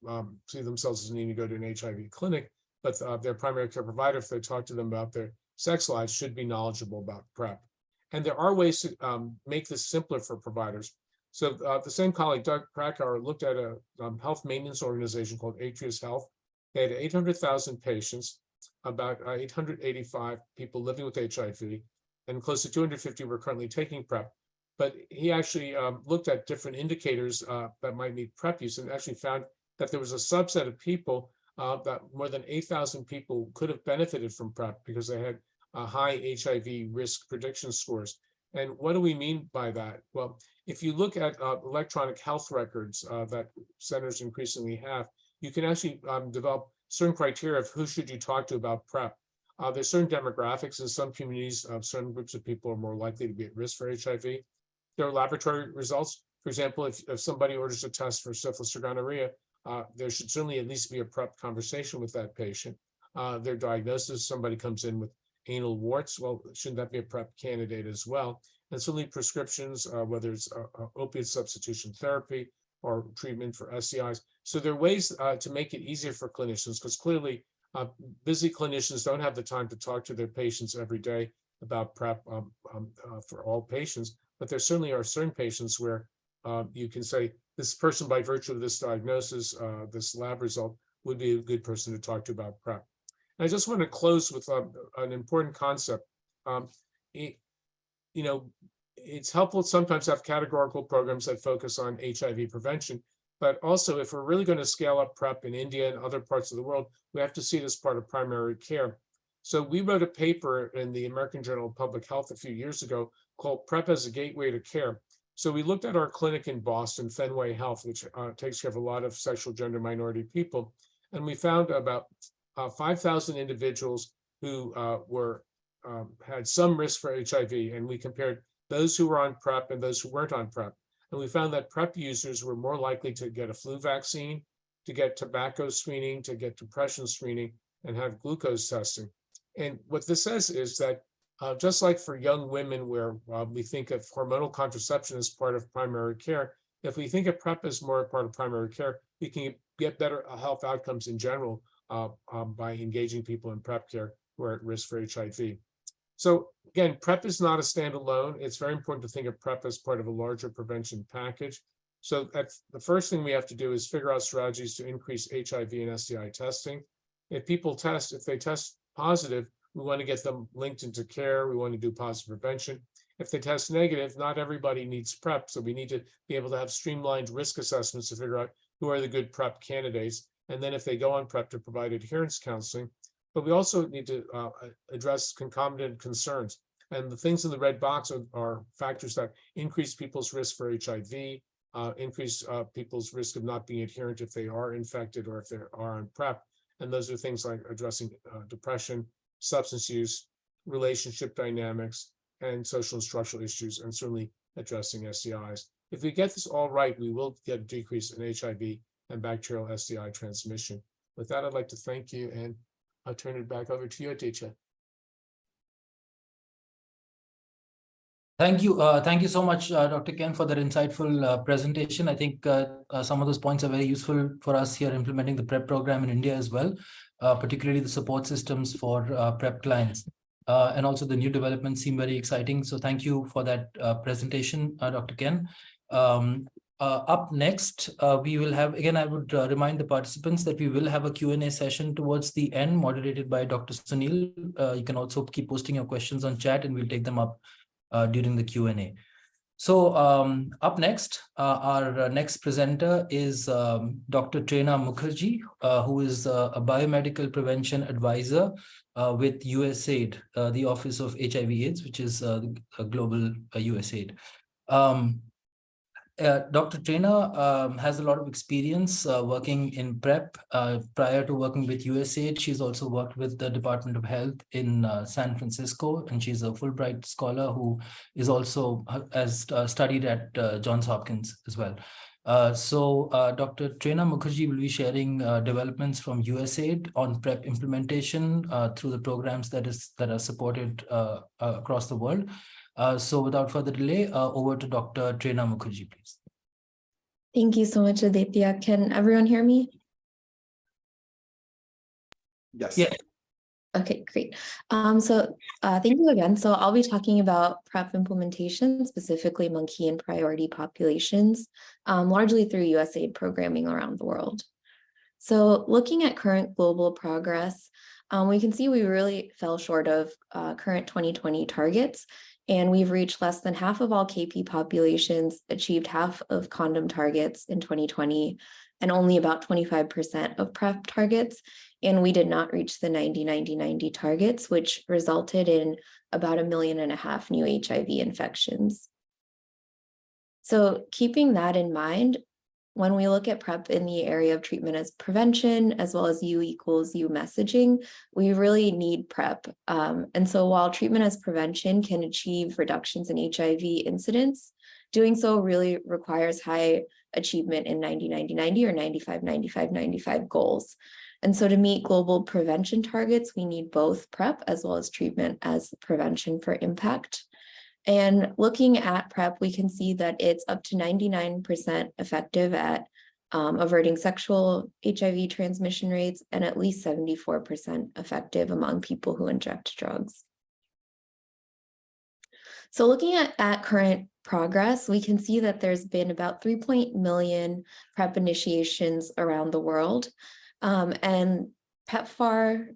see themselves as needing to go to an HIV clinic, but their primary care provider, if they talk to them about their sex lives, should be knowledgeable about PrEP. And there are ways to make this simpler for providers. So the same colleague, Doug Krakauer, looked at a health maintenance organization called Atrius Health. They had 800,000 patients, about 885 people living with HIV, and close to 250 were currently taking PrEP. But he actually looked at different indicators that might need PrEP use, and actually found that there was a subset of people that more than 8,000 people could have benefited from PrEP because they had high HIV risk prediction scores. And what do we mean by that? Well, if you look at electronic health records that centers increasingly have, you can actually develop certain criteria of who should you talk to about PrEP. There's certain demographics in some communities, certain groups of people are more likely to be at risk for HIV. There are laboratory results. For example, if somebody orders a test for syphilis or gonorrhea, there should certainly at least be a PrEP conversation with that patient. Their diagnosis, somebody comes in with anal warts, well, shouldn't that be a PrEP candidate as well? And certainly prescriptions, whether it's opiate substitution therapy or treatment for STIs. So there are ways to make it easier for clinicians, because clearly busy clinicians don't have the time to talk to their patients every day about PrEP for all patients, but there certainly are certain patients where you can say, this person, by virtue of this diagnosis, this lab result, would be a good person to talk to about PrEP. And I just want to close with an important concept. It's helpful sometimes to have categorical programs that focus on HIV prevention, but also if we're really going to scale up PrEP in India and other parts of the world, we have to see it as part of primary care. So we wrote a paper in the American Journal of Public Health a few years ago called PrEP as a Gateway to Care. So we looked at our clinic in Boston, Fenway Health, which takes care of a lot of sexual gender minority people. And we found about 5,000 individuals who had some risk for HIV. And we compared those who were on PrEP and those who weren't on PrEP. And we found that PrEP users were more likely to get a flu vaccine, to get tobacco screening, to get depression screening, and have glucose testing. And what this says is that just like for young women, where we think of hormonal contraception as part of primary care, if we think of PrEP as more part of primary care, we can get better health outcomes in general by engaging people in PrEP care who are at risk for HIV. So again, PrEP is not a standalone. It's very important to think of PrEP as part of a larger prevention package. So that's the first thing we have to do is figure out strategies to increase HIV and STI testing. If they test positive, we want to get them linked into care. We want to do positive prevention. If they test negative, not everybody needs PrEP. So we need to be able to have streamlined risk assessments to figure out who are the good PrEP candidates. And then if they go on PrEP, to provide adherence counseling. But we also need to address concomitant concerns. And the things in the red box are factors that increase people's risk for HIV, increase people's risk of not being adherent if they are infected or if they are on PrEP. And those are things like addressing depression, substance use, relationship dynamics, and social and structural issues, and certainly addressing STIs. If we get this all right, we will get a decrease in HIV and bacterial STI transmission. With that, I'd like to thank you, and I'll turn it back over to you, Aditya. Thank you so much, Dr. Ken, for that insightful presentation. I think some of those points are very useful for us here implementing the PrEP program in India as well, particularly the support systems for PrEP clients. And also the new developments seem very exciting. So thank you for that presentation, Dr. Ken. Up next, we will have, again, I would remind the participants that we will have a Q&A session towards the end, moderated by Dr. Sunil. You can also keep posting your questions on chat and we'll take them up during the Q&A. So up next, our next presenter is Dr. Trena Mukherjee, who is a biomedical prevention advisor with USAID, the Office of HIV/AIDS, which is a global USAID. Dr. Trena has a lot of experience working in PrEP. Prior to working with USAID, she's also worked with the Department of Health in San Francisco, and she's a Fulbright scholar who is also has studied at Johns Hopkins as well. Dr. Trena Mukherjee will be sharing developments from USAID on PrEP implementation through the programs that are supported across the world. So without further delay, over to Dr. Trena Mukherjee, please. Thank you so much, Aditya. Can everyone hear me? Yes. Yeah. Okay, great. Thank you again. So I'll be talking about PrEP implementation, specifically monkey and priority populations, largely through USAID programming around the world. So looking at current global progress, we can see we really fell short of current 2020 targets, and we've reached less than half of all KP populations, achieved half of condom targets in 2020, and only about 25% of PrEP targets. And we did not reach the 90-90-90 targets, which resulted in about 1.5 million new HIV infections. So keeping that in mind, when we look at PrEP in the area of treatment as prevention, as well as U equals U messaging, we really need PrEP. And so while treatment as prevention can achieve reductions in HIV incidence, doing so really requires high achievement in 90-90-90 or 95-95-95 goals. And so to meet global prevention targets, we need both PrEP as well as treatment as prevention for impact. And looking at PrEP, we can see that it's up to 99% effective at averting sexual HIV transmission rates and at least 74% effective among people who inject drugs. So looking at current progress, we can see that there's been about 3 million PrEP initiations around the world. And PEPFAR,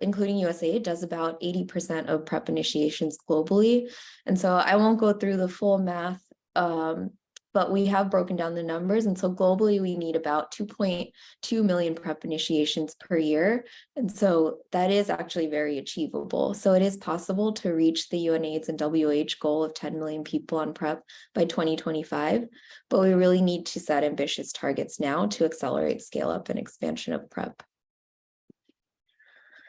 including USAID, does about 80% of PrEP initiations globally. And so I won't go through the full math, but we have broken down the numbers. And so globally, we need about 2.2 million PrEP initiations per year. And so that is actually very achievable. So it is possible to reach the UNAIDS and WHO goal of 10 million people on PrEP by 2025. But we really need to set ambitious targets now to accelerate scale up and expansion of PrEP.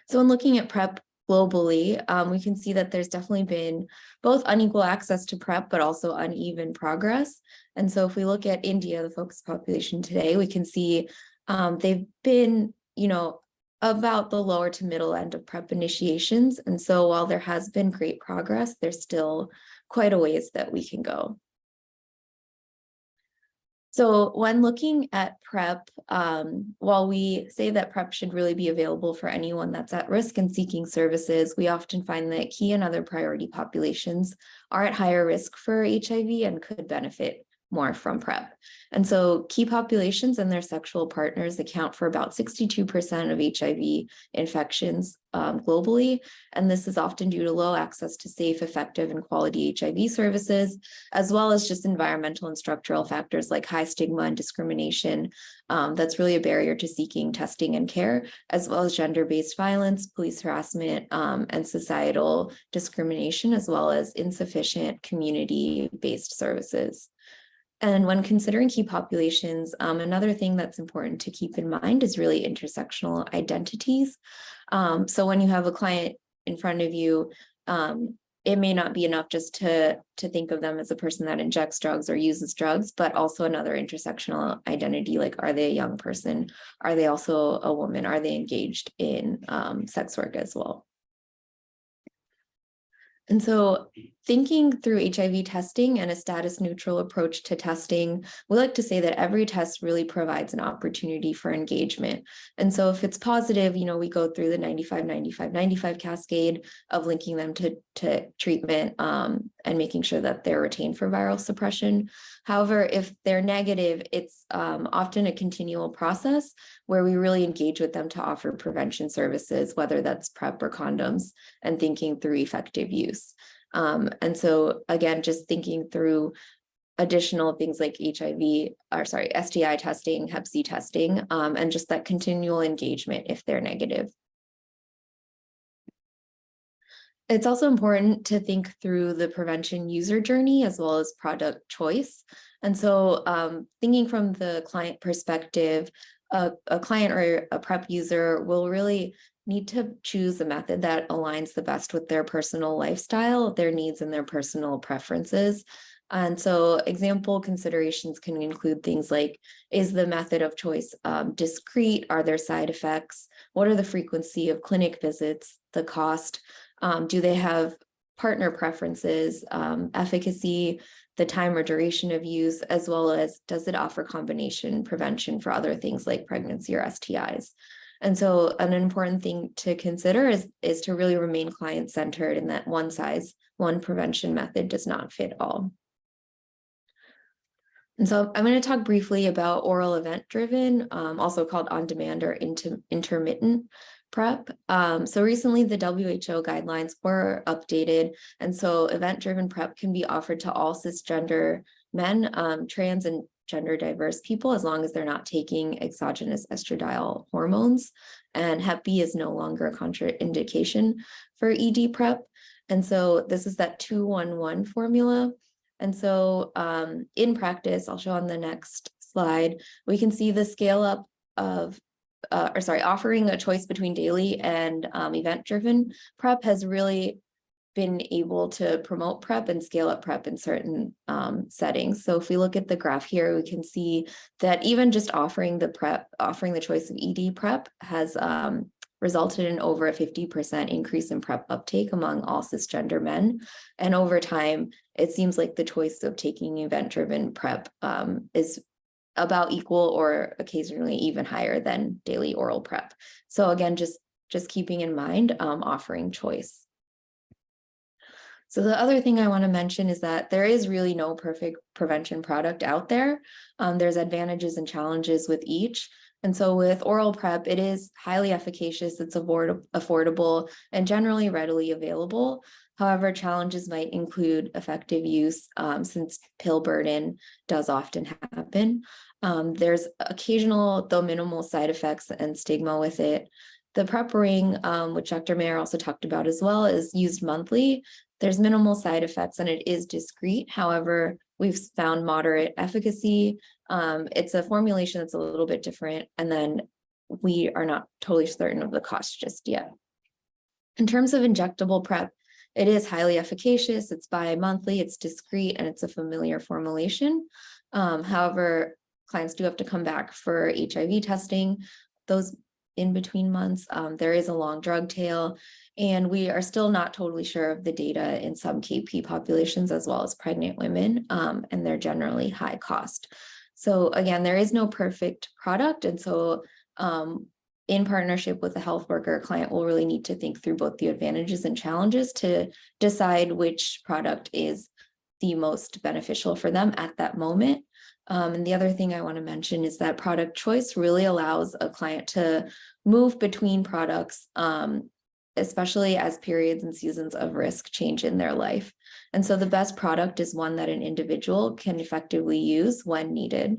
So in looking at PrEP globally, we can see that there's definitely been both unequal access to PrEP, but also uneven progress. And so if we look at India, the focus population today, we can see they've been, about the lower to middle end of PrEP initiations. And so while there has been great progress, there's still quite a ways that we can go. So when looking at PrEP, while we say that PrEP should really be available for anyone that's at risk and seeking services, we often find that key and other priority populations are at higher risk for HIV and could benefit more from PrEP. And so key populations and their sexual partners account for about 62% of HIV infections globally. And this is often due to low access to safe, effective, and quality HIV services, as well as just environmental and structural factors like high stigma and discrimination. That's really a barrier to seeking testing and care, as well as gender-based violence, police harassment, and societal discrimination, as well as insufficient community-based services. And when considering key populations, another thing that's important to keep in mind is really intersectional identities. So when you have a client in front of you, it may not be enough just to think of them as a person that injects drugs or uses drugs, but also another intersectional identity, like are they a young person? Are they also a woman? Are they engaged in sex work as well? And so thinking through HIV testing and a status neutral approach to testing, we like to say that every test really provides an opportunity for engagement. And so if it's positive, we go through the 95, 95, 95 cascade of linking them to treatment and making sure that they're retained for viral suppression. However, if they're negative, it's often a continual process where we really engage with them to offer prevention services, whether that's PrEP or condoms, and thinking through effective use. And so again, just thinking through additional things like STI testing, Hep C testing, and just that continual engagement if they're negative. It's also important to think through the prevention user journey as well as product choice. And so thinking from the client perspective, a client or a PrEP user will really need to choose a method that aligns the best with their personal lifestyle, their needs, and their personal preferences. And so example considerations can include things like, is the method of choice discreet? Are there side effects? What are the frequency of clinic visits, the cost? Do they have partner preferences, efficacy, the time or duration of use, as well as does it offer combination prevention for other things like pregnancy or STIs? And so an important thing to consider is to really remain client-centered, and that one prevention method does not fit all. And so I'm going to talk briefly about oral event-driven, also called on-demand or intermittent PrEP. So recently the WHO guidelines were updated, and so event-driven PrEP can be offered to all cisgender men, trans and gender diverse people, as long as they're not taking exogenous estradiol hormones. And Hep B is no longer a contraindication for ED PrEP. And so this is that 2-1-1 formula. And so in practice, I'll show on the next slide, we can see the scale up of offering a choice between daily and event-driven PrEP has really been able to promote PrEP and scale up PrEP in certain settings. So if we look at the graph here, we can see that even just offering the choice of ED PrEP has resulted in over a 50% increase in PrEP uptake among all cisgender men. And over time, it seems like the choice of taking event-driven PrEP is about equal or occasionally even higher than daily oral PrEP. So again, just keeping in mind offering choice. So the other thing I want to mention is that there is really no perfect prevention product out there. There's advantages and challenges with each. And so with oral PrEP, it is highly efficacious, it's affordable, and generally readily available. However, challenges might include effective use since pill burden does often happen. There's occasional, though minimal, side effects and stigma with it. The PrEP ring, which Dr. Mayer also talked about as well, is used monthly. There's minimal side effects and it is discreet. However, we've found moderate efficacy. It's a formulation that's a little bit different, and then we are not totally certain of the cost just yet. In terms of injectable PrEP, it is highly efficacious. It's bi-monthly, it's discreet, and it's a familiar formulation. However, clients do have to come back for HIV testing. Those in between months, there is a long drug tail, and we are still not totally sure of the data in some KP populations as well as pregnant women, and they're generally high cost. So again, there is no perfect product, and so in partnership with a health worker, client will really need to think through both the advantages and challenges to decide which product is the most beneficial for them at that moment. And the other thing I want to mention is that product choice really allows a client to move between products, especially as periods and seasons of risk change in their life. And so the best product is one that an individual can effectively use when needed.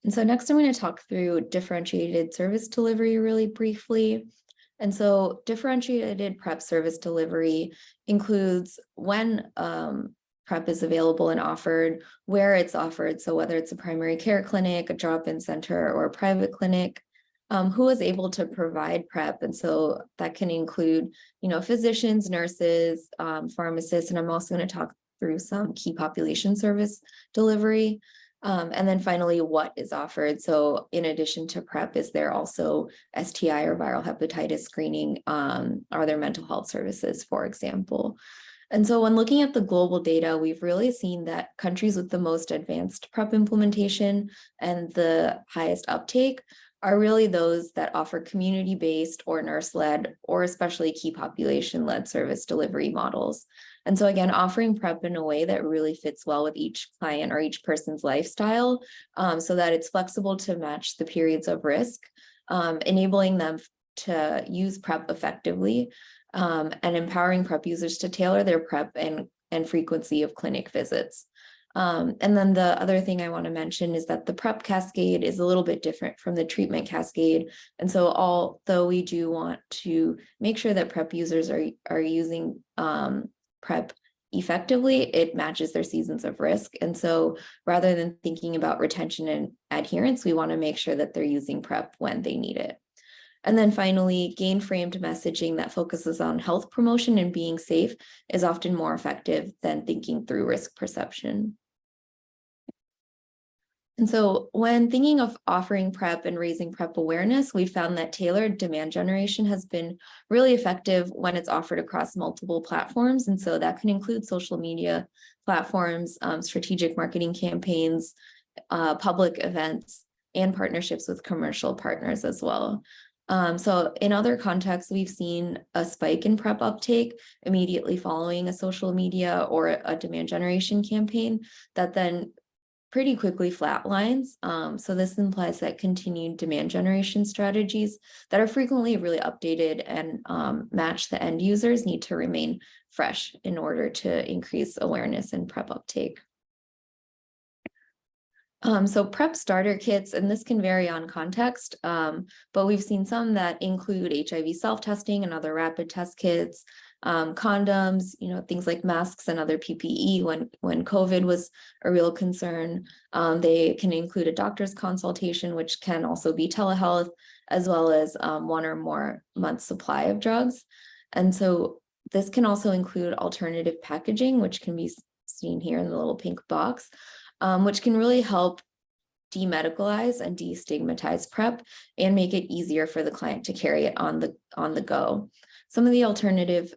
And so next I'm going to talk through differentiated service delivery really briefly. And so differentiated PrEP service delivery includes when PrEP is available and offered, where it's offered. So whether it's a primary care clinic, a drop-in center, or a private clinic, who is able to provide PrEP. And so that can include, physicians, nurses, pharmacists, and I'm also going to talk through some key population service delivery. And then finally, what is offered? So in addition to PrEP, is there also STI or viral hepatitis screening? Are there mental health services, for example? And so when looking at the global data, we've really seen that countries with the most advanced PrEP implementation and the highest uptake are really those that offer community-based or nurse-led or especially key population-led service delivery models. And so again, offering PrEP in a way that really fits well with each client or each person's lifestyle, so that it's flexible to match the periods of risk, enabling them to use PrEP effectively, and empowering PrEP users to tailor their PrEP and frequency of clinic visits. And then the other thing I want to mention is that the PrEP cascade is a little bit different from the treatment cascade. And so although we do want to make sure that PrEP users are using PrEP effectively, it matches their seasons of risk. And so rather than thinking about retention and adherence, we want to make sure that they're using PrEP when they need it. And then finally, gain-framed messaging that focuses on health promotion and being safe is often more effective than thinking through risk perception. And so when thinking of offering PrEP and raising PrEP awareness, we found that tailored demand generation has been really effective when it's offered across multiple platforms. And so that can include social media platforms, strategic marketing campaigns, public events, and partnerships with commercial partners as well. So in other contexts, we've seen a spike in PrEP uptake immediately following a social media or a demand generation campaign that then pretty quickly flatlines. So this implies that continued demand generation strategies that are frequently really updated and match the end users need to remain fresh in order to increase awareness and PrEP uptake. So PrEP starter kits, and this can vary on context, but we've seen some that include HIV self-testing and other rapid test kits, condoms, things like masks and other PPE when COVID was a real concern. They can include a doctor's consultation, which can also be telehealth, as well as 1 or more months supply of drugs. And so this can also include alternative packaging, which can be seen here in the little pink box, which can really help demedicalize and destigmatize PrEP and make it easier for the client to carry it on the go. Some of the alternative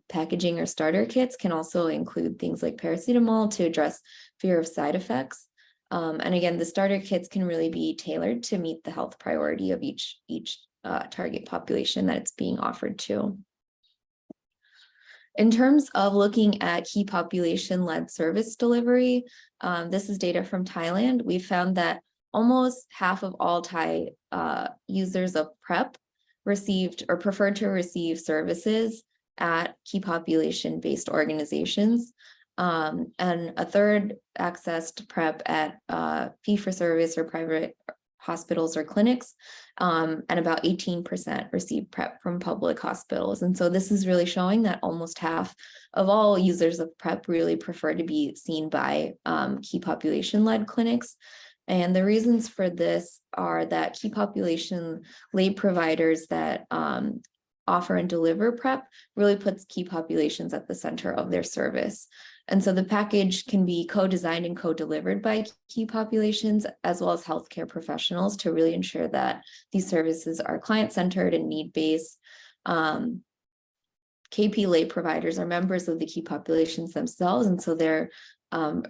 packaging or starter kits can also include things like paracetamol to address fear of side effects. And again, the starter kits can really be tailored to meet the health priority of each target population that it's being offered to. In terms of looking at key population-led service delivery, this is data from Thailand. We found that almost half of all Thai users of PrEP received or preferred to receive services at key population-based organizations, and a third accessed PrEP at fee-for-service or private hospitals or clinics, and about 18% received PrEP from public hospitals. And so this is really showing that almost half of all users of PrEP really prefer to be seen by key population-led clinics. And the reasons for this are that key population lay providers that offer and deliver PrEP really puts key populations at the center of their service. And so the package can be co-designed and co-delivered by key populations as well as healthcare professionals to really ensure that these services are client-centered and need-based. KP lay providers are members of the key populations themselves, and so they're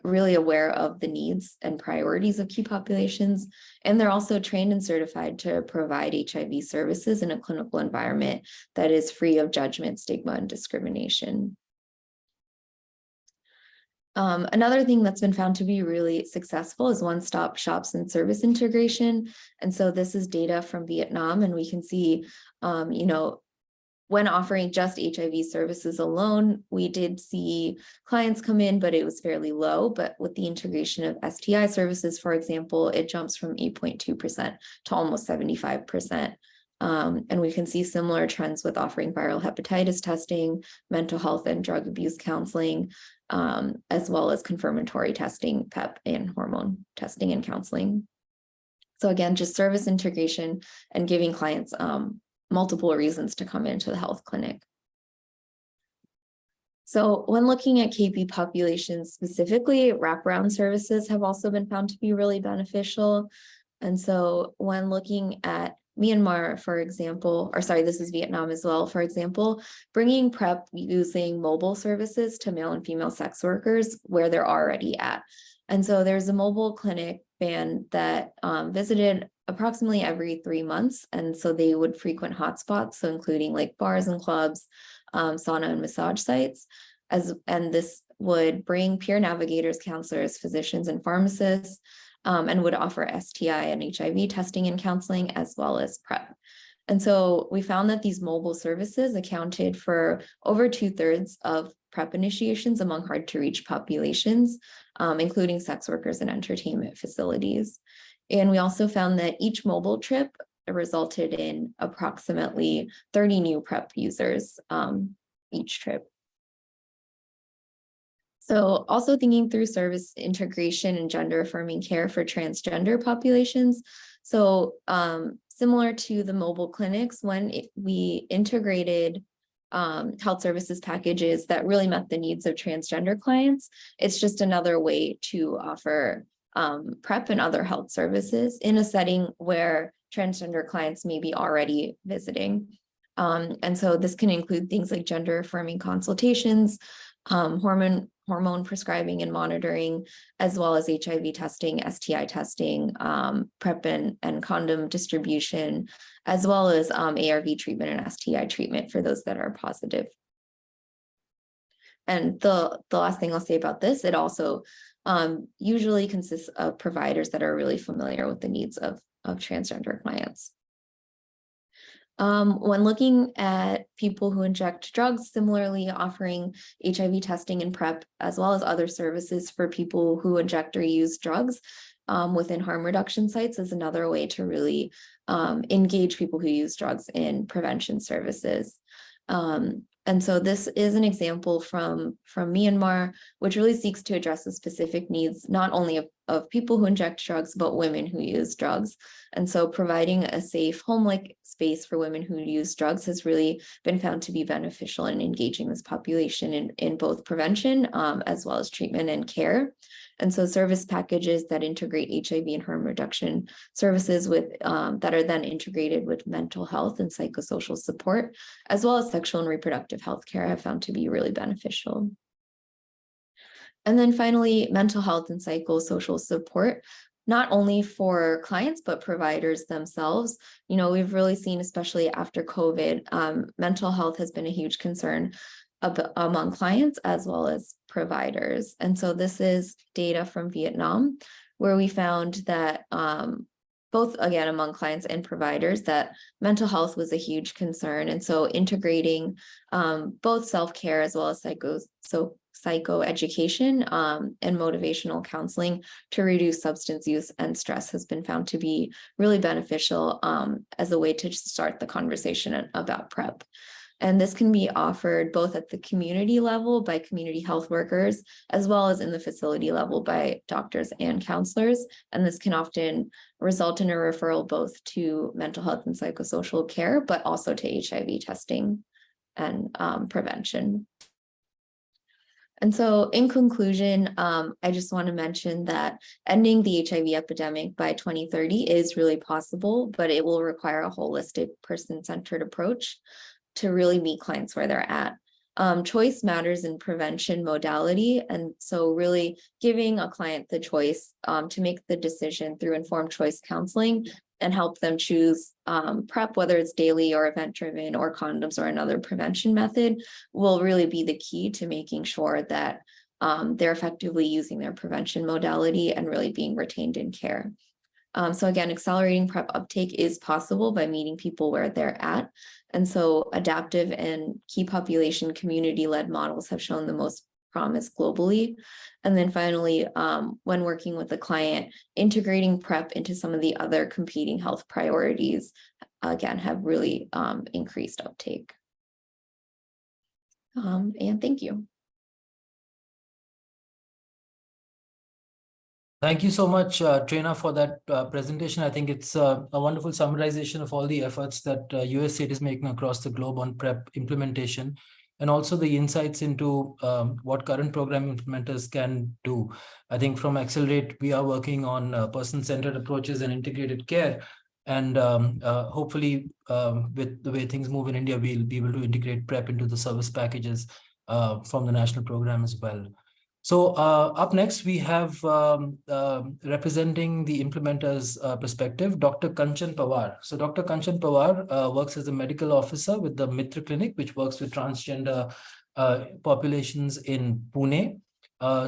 really aware of the needs and priorities of key populations. And they're also trained and certified to provide HIV services in a clinical environment that is free of judgment, stigma, and discrimination. Another thing that's been found to be really successful is one-stop shops and service integration. And so this is data from Vietnam, and we can see, when offering just HIV services alone, we did see clients come in, but it was fairly low. But with the integration of STI services, for example, it jumps from 8.2% to almost 75%. And we can see similar trends with offering viral hepatitis testing, mental health and drug abuse counseling, as well as confirmatory testing, PEP, and hormone testing and counseling. So again, just service integration and giving clients multiple reasons to come into the health clinic. So when looking at KP populations specifically, wraparound services have also been found to be really beneficial. And so when looking at Myanmar, for example, or sorry, this is Vietnam as well, for example, bringing PrEP using mobile services to male and female sex workers where they're already at. And so there's a mobile clinic band that visited approximately every 3 months. And so they would frequent hotspots, so including like bars and clubs, sauna and massage sites, and this would bring peer navigators, counselors, physicians, and pharmacists, and would offer STI and HIV testing and counseling, as well as PrEP. And so we found that these mobile services accounted for over 2/3 of PrEP initiations among hard to reach populations, including sex workers and entertainment facilities. And we also found that each mobile trip resulted in approximately 30 new PrEP users each trip. So also thinking through service integration and gender affirming care for transgender populations. So similar to the mobile clinics, when we integrated health services packages that really met the needs of transgender clients, it's just another way to offer PrEP and other health services in a setting where transgender clients may be already visiting. And so this can include things like gender affirming consultations, hormone prescribing and monitoring, as well as HIV testing, STI testing, PrEP and condom distribution, as well as ARV treatment and STI treatment for those that are positive. And the last thing I'll say about this, it also usually consists of providers that are really familiar with the needs of transgender clients. When looking at people who inject drugs, similarly offering HIV testing and PrEP, as well as other services for people who inject or use drugs within harm reduction sites is another way to really engage people who use drugs in prevention services. And so this is an example from Myanmar, which really seeks to address the specific needs, not only of people who inject drugs, but women who use drugs. And so providing a safe home-like space for women who use drugs has really been found to be beneficial in engaging this population in both prevention as well as treatment and care. And so service packages that integrate HIV and harm reduction services with that are then integrated with mental health and psychosocial support, as well as sexual and reproductive health care, have found to be really beneficial. And then finally, mental health and psychosocial support, not only for clients, but providers themselves. You know, we've really seen, especially after COVID, mental health has been a huge concern among clients as well as providers. And so this is data from Vietnam, where we found that both, again, among clients and providers, that mental health was a huge concern. And so integrating both self-care as well as psychoeducation and motivational counseling to reduce substance use and stress has been found to be really beneficial as a way to start the conversation about PrEP. And this can be offered both at the community level by community health workers, as well as in the facility level by doctors and counselors. And this can often result in a referral both to mental health and psychosocial care, but also to HIV testing and prevention. And so in conclusion, I just want to mention that ending the HIV epidemic by 2030 is really possible, but it will require a holistic, person-centered approach to really meet clients where they're at. Choice matters in prevention modality. And so really giving a client the choice to make the decision through informed choice counseling and help them choose PrEP, whether it's daily or event-driven or condoms or another prevention method, will really be the key to making sure that they're effectively using their prevention modality and really being retained in care. So again, accelerating PrEP uptake is possible by meeting people where they're at. And so adaptive and key population community-led models have shown the most promise globally. And then finally, when working with a client, integrating PrEP into some of the other competing health priorities, again, have really increased uptake. And thank you. Thank you so much, Trina, for that presentation. I think it's a wonderful summarization of all the efforts that USAID is making across the globe on PrEP implementation. and also the insights into what current program implementers can do. I think from Accelerate, we are working on person-centered approaches and integrated care. And hopefully, with the way things move in India, we'll be able to integrate PrEP into the service packages from the national program as well. So up next, we have representing the implementers' perspective, Dr. Kanchan Pawar. So Dr. Kanchan Pawar works as a medical officer with the Mitra Clinic, which works with transgender populations in Pune.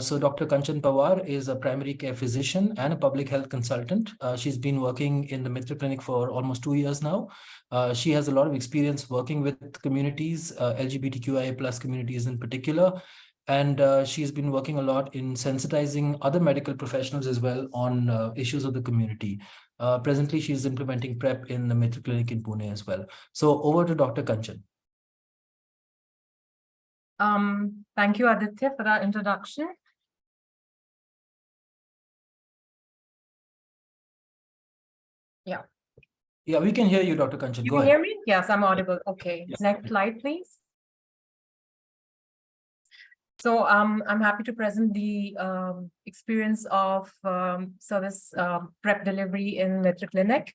So Dr. Kanchan Pawar is a primary care physician and a public health consultant. She's been working in the Mitra Clinic for almost 2 years now. She has a lot of experience working with communities, LGBTQIA+ communities in particular. And she's been working a lot in sensitizing other medical professionals as well on issues of the community. Presently, she's implementing PrEP in the Mitra Clinic in Pune as well. So over to Dr. Kanchan. Thank you, Aditya, for that introduction. Yeah, we can hear you, Dr. Kanchan. You Go can ahead. hear me? Yes, I'm audible. Okay, Yes. Next slide, please. So I'm happy to present the experience of service PrEP delivery in Mitra Clinic.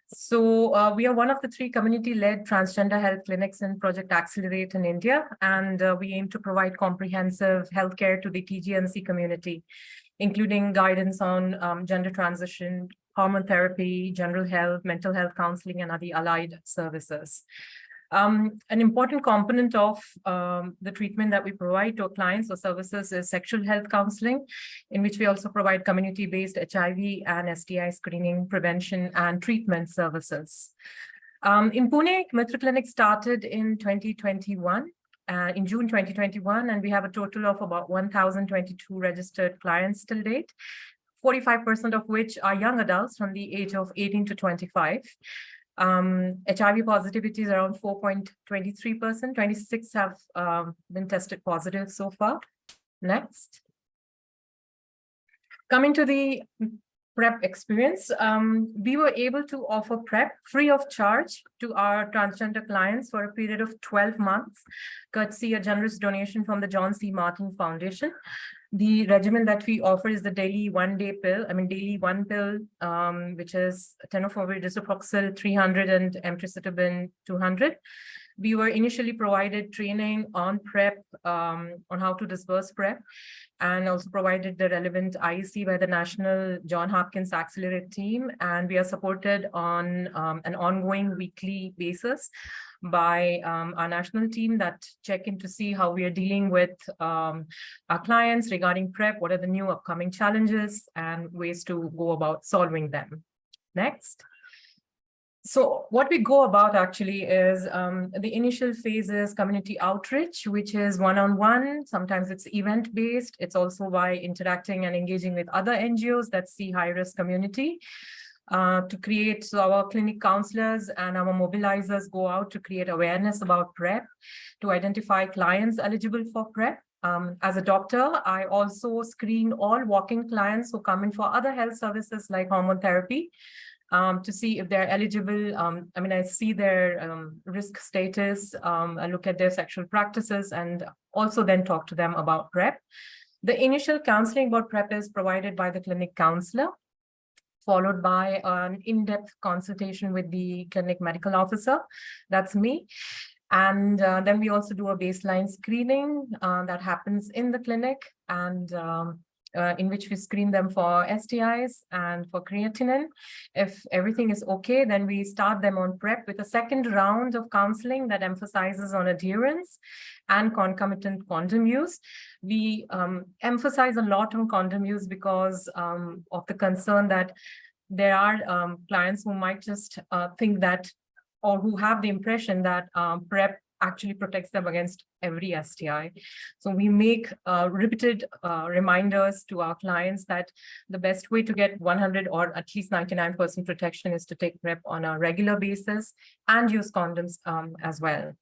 So we are one of the 3 community-led transgender health clinics in Project Accelerate in India, and we aim to provide comprehensive healthcare to the TGNC community, including guidance on gender transition, hormone therapy, general health, mental health counseling, and other allied services. An important component of the treatment that we provide to our clients or services is sexual health counseling, in which we also provide community-based HIV and STI screening, prevention, and treatment services. In Pune, Mitra Clinic started in 2021. In June 2021, and we have a total of about 1,022 registered clients till date, 45% of which are young adults from the age of 18 to 25. HIV positivity is around 4.23%. 26 have been tested positive so far. Next. Coming to the PrEP experience, we were able to offer PrEP free of charge to our transgender clients for a period of 12 months, courtesy a generous donation from the John C. Martin Foundation. The regimen that we offer is the daily 1-day pill, daily 1 pill, which is tenofovir disoproxil 300 and emtricitabine 200. We were initially provided training on PrEP, on how to disperse PrEP, and also provided the relevant IEC by the National John Hopkins Accelerate team. And we are supported on an ongoing weekly basis by our national team that check in to see how we are dealing with our clients regarding PrEP, what are the new upcoming challenges and ways to go about solving them. Next. So what we go about actually is the initial phase is community outreach, which is one-on-one. Sometimes it's event-based. It's also by interacting and engaging with other NGOs that see high-risk community. To create, so our clinic counselors and our mobilizers go out to create awareness about PrEP, to identify clients eligible for PrEP. As a doctor, I also screen all walk-in clients who come in for other health services like hormone therapy, to see if they're eligible. I see their risk status, I look at their sexual practices, and also then talk to them about PrEP. The initial counseling about PrEP is provided by the clinic counselor, followed by an in-depth consultation with the clinic medical officer. That's me. And then we also do a baseline screening that happens in the clinic, and in which we screen them for STIs and for creatinine. If everything is okay, then we start them on PrEP with a second round of counseling that emphasizes on adherence and concomitant condom use. We emphasize a lot on condom use because of the concern that there are clients who might just think that, or who have the impression that PrEP actually protects them against every STI. So we make repeated reminders to our clients that the best way to get 100 or at least 99% protection is to take PrEP on a regular basis and use condoms as well.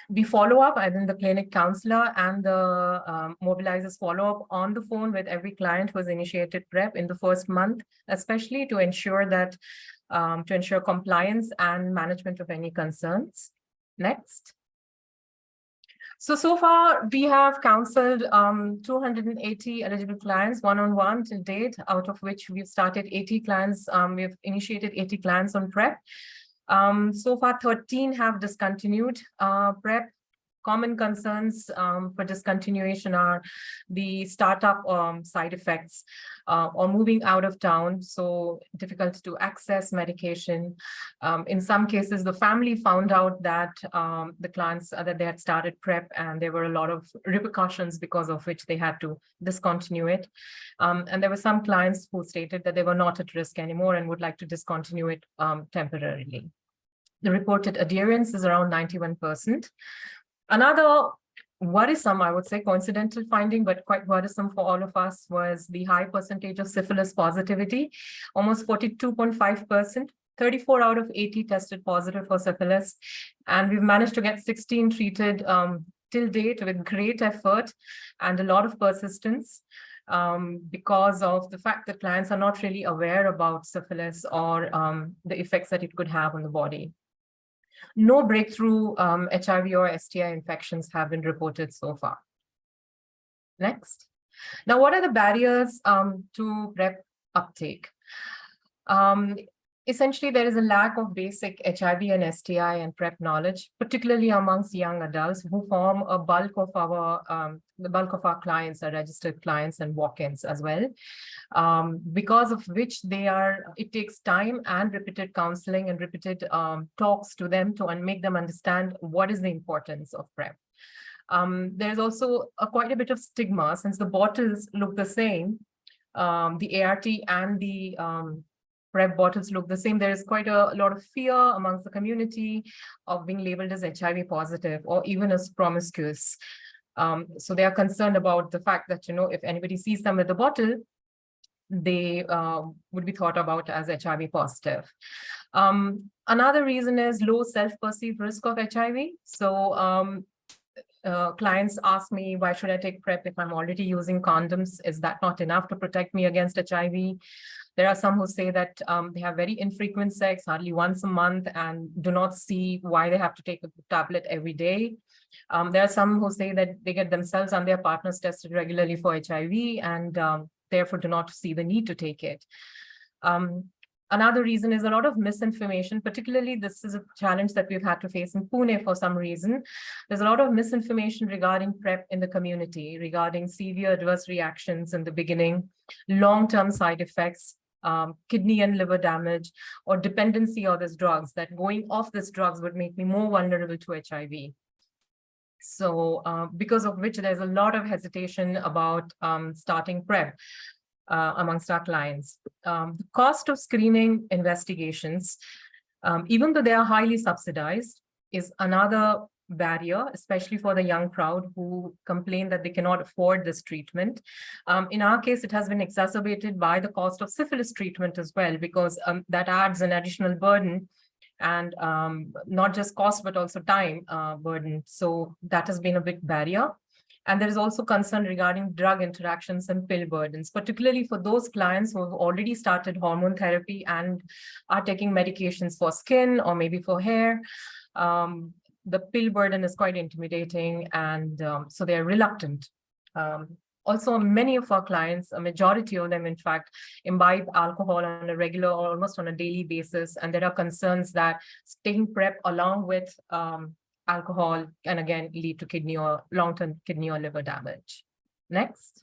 We follow up, as in the clinic counselor and the mobilizers follow up on the phone with every client who has initiated PrEP in the first month, especially to ensure that, to ensure compliance and management of any concerns. Next. So far, we have counseled 280 eligible clients one-on-one till date, out of which we've started 80 clients. We've initiated 80 clients on PrEP. So far, 13 have discontinued PrEP. Common concerns for discontinuation are the startup side effects or moving out of town, so difficult to access medication. In some cases, the family found out that the clients that they had started PrEP, and there were a lot of repercussions because of which they had to discontinue it. And there were some clients who stated that they were not at risk anymore and would like to discontinue it temporarily. The reported adherence is around 91%. Another worrisome, I would say, coincidental finding, but quite worrisome for all of us, was the high percentage of syphilis positivity, almost 42.5%. 34 out of 80 tested positive for syphilis, and we've managed to get 16 treated till date with great effort and a lot of persistence, because of the fact that clients are not really aware about syphilis or the effects that it could have on the body. No breakthrough HIV or STI infections have been reported so far. Next. Now, what are the barriers to PrEP uptake? Essentially, there is a lack of basic HIV and STI and PrEP knowledge, particularly amongst young adults who form a bulk of our clients, are registered clients and walk-ins as well. Because of which it takes time and repeated counseling and repeated talks to them to make them understand what is the importance of PrEP. There's also quite a bit of stigma, since the bottles look the same, the ART and the PrEP bottles look the same. There is quite a lot of fear amongst the community of being labeled as HIV positive or even as promiscuous. So they are concerned about the fact that, if anybody sees them with the bottle, they would be thought about as HIV positive. Another reason is low self-perceived risk of HIV. So clients ask me, why should I take PrEP if I'm already using condoms? Is that not enough to protect me against HIV? There are some who say that they have very infrequent sex, hardly once a month, and do not see why they have to take a tablet every day. There are some who say that they get themselves and their partners tested regularly for HIV and therefore do not see the need to take it. Another reason is a lot of misinformation, particularly this is a challenge that we've had to face in Pune for some reason. There's a lot of misinformation regarding PrEP in the community, regarding severe adverse reactions in the beginning, long-term side effects, kidney and liver damage, or dependency on these drugs, that going off these drugs would make me more vulnerable to HIV. So because of which there's a lot of hesitation about starting PrEP amongst our clients. The cost of screening investigations, even though they are highly subsidized, is another barrier, especially for the young crowd who complain that they cannot afford this treatment. In our case, it has been exacerbated by the cost of syphilis treatment as well, because that adds an additional burden, and not just cost, but also time burden. So that has been a big barrier. And there is also concern regarding drug interactions and pill burdens, particularly for those clients who have already started hormone therapy and are taking medications for skin or maybe for hair. The pill burden is quite intimidating, and so they're reluctant. Also, many of our clients, a majority of them, in fact, imbibe alcohol on a regular or almost on a daily basis, and there are concerns that taking PrEP along with alcohol can again lead to kidney or long-term kidney or liver damage. Next.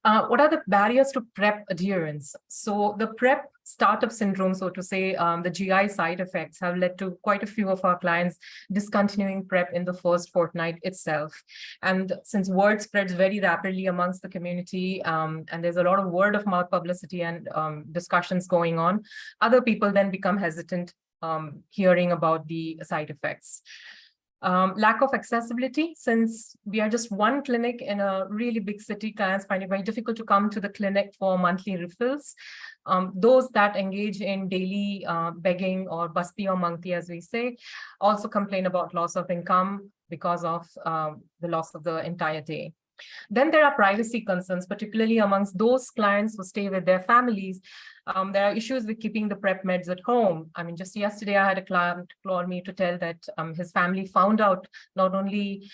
What are the barriers to PrEP adherence? So the PrEP startup syndrome, so to say, the GI side effects have led to quite a few of our clients discontinuing PrEP in the first fortnight itself. And since word spreads very rapidly amongst the community, and there's a lot of word of mouth publicity and discussions going on, other people then become hesitant hearing about the side effects. Lack of accessibility, since we are just one clinic in a really big city, clients find it very difficult to come to the clinic for monthly refills. Those that engage in daily begging or basti or mangti, as we say, also complain about loss of income because of the loss of the entire day. Then there are privacy concerns, particularly amongst those clients who stay with their families. There are issues with keeping the PrEP meds at home. I mean, just yesterday I had a client call me to tell that his family found out not only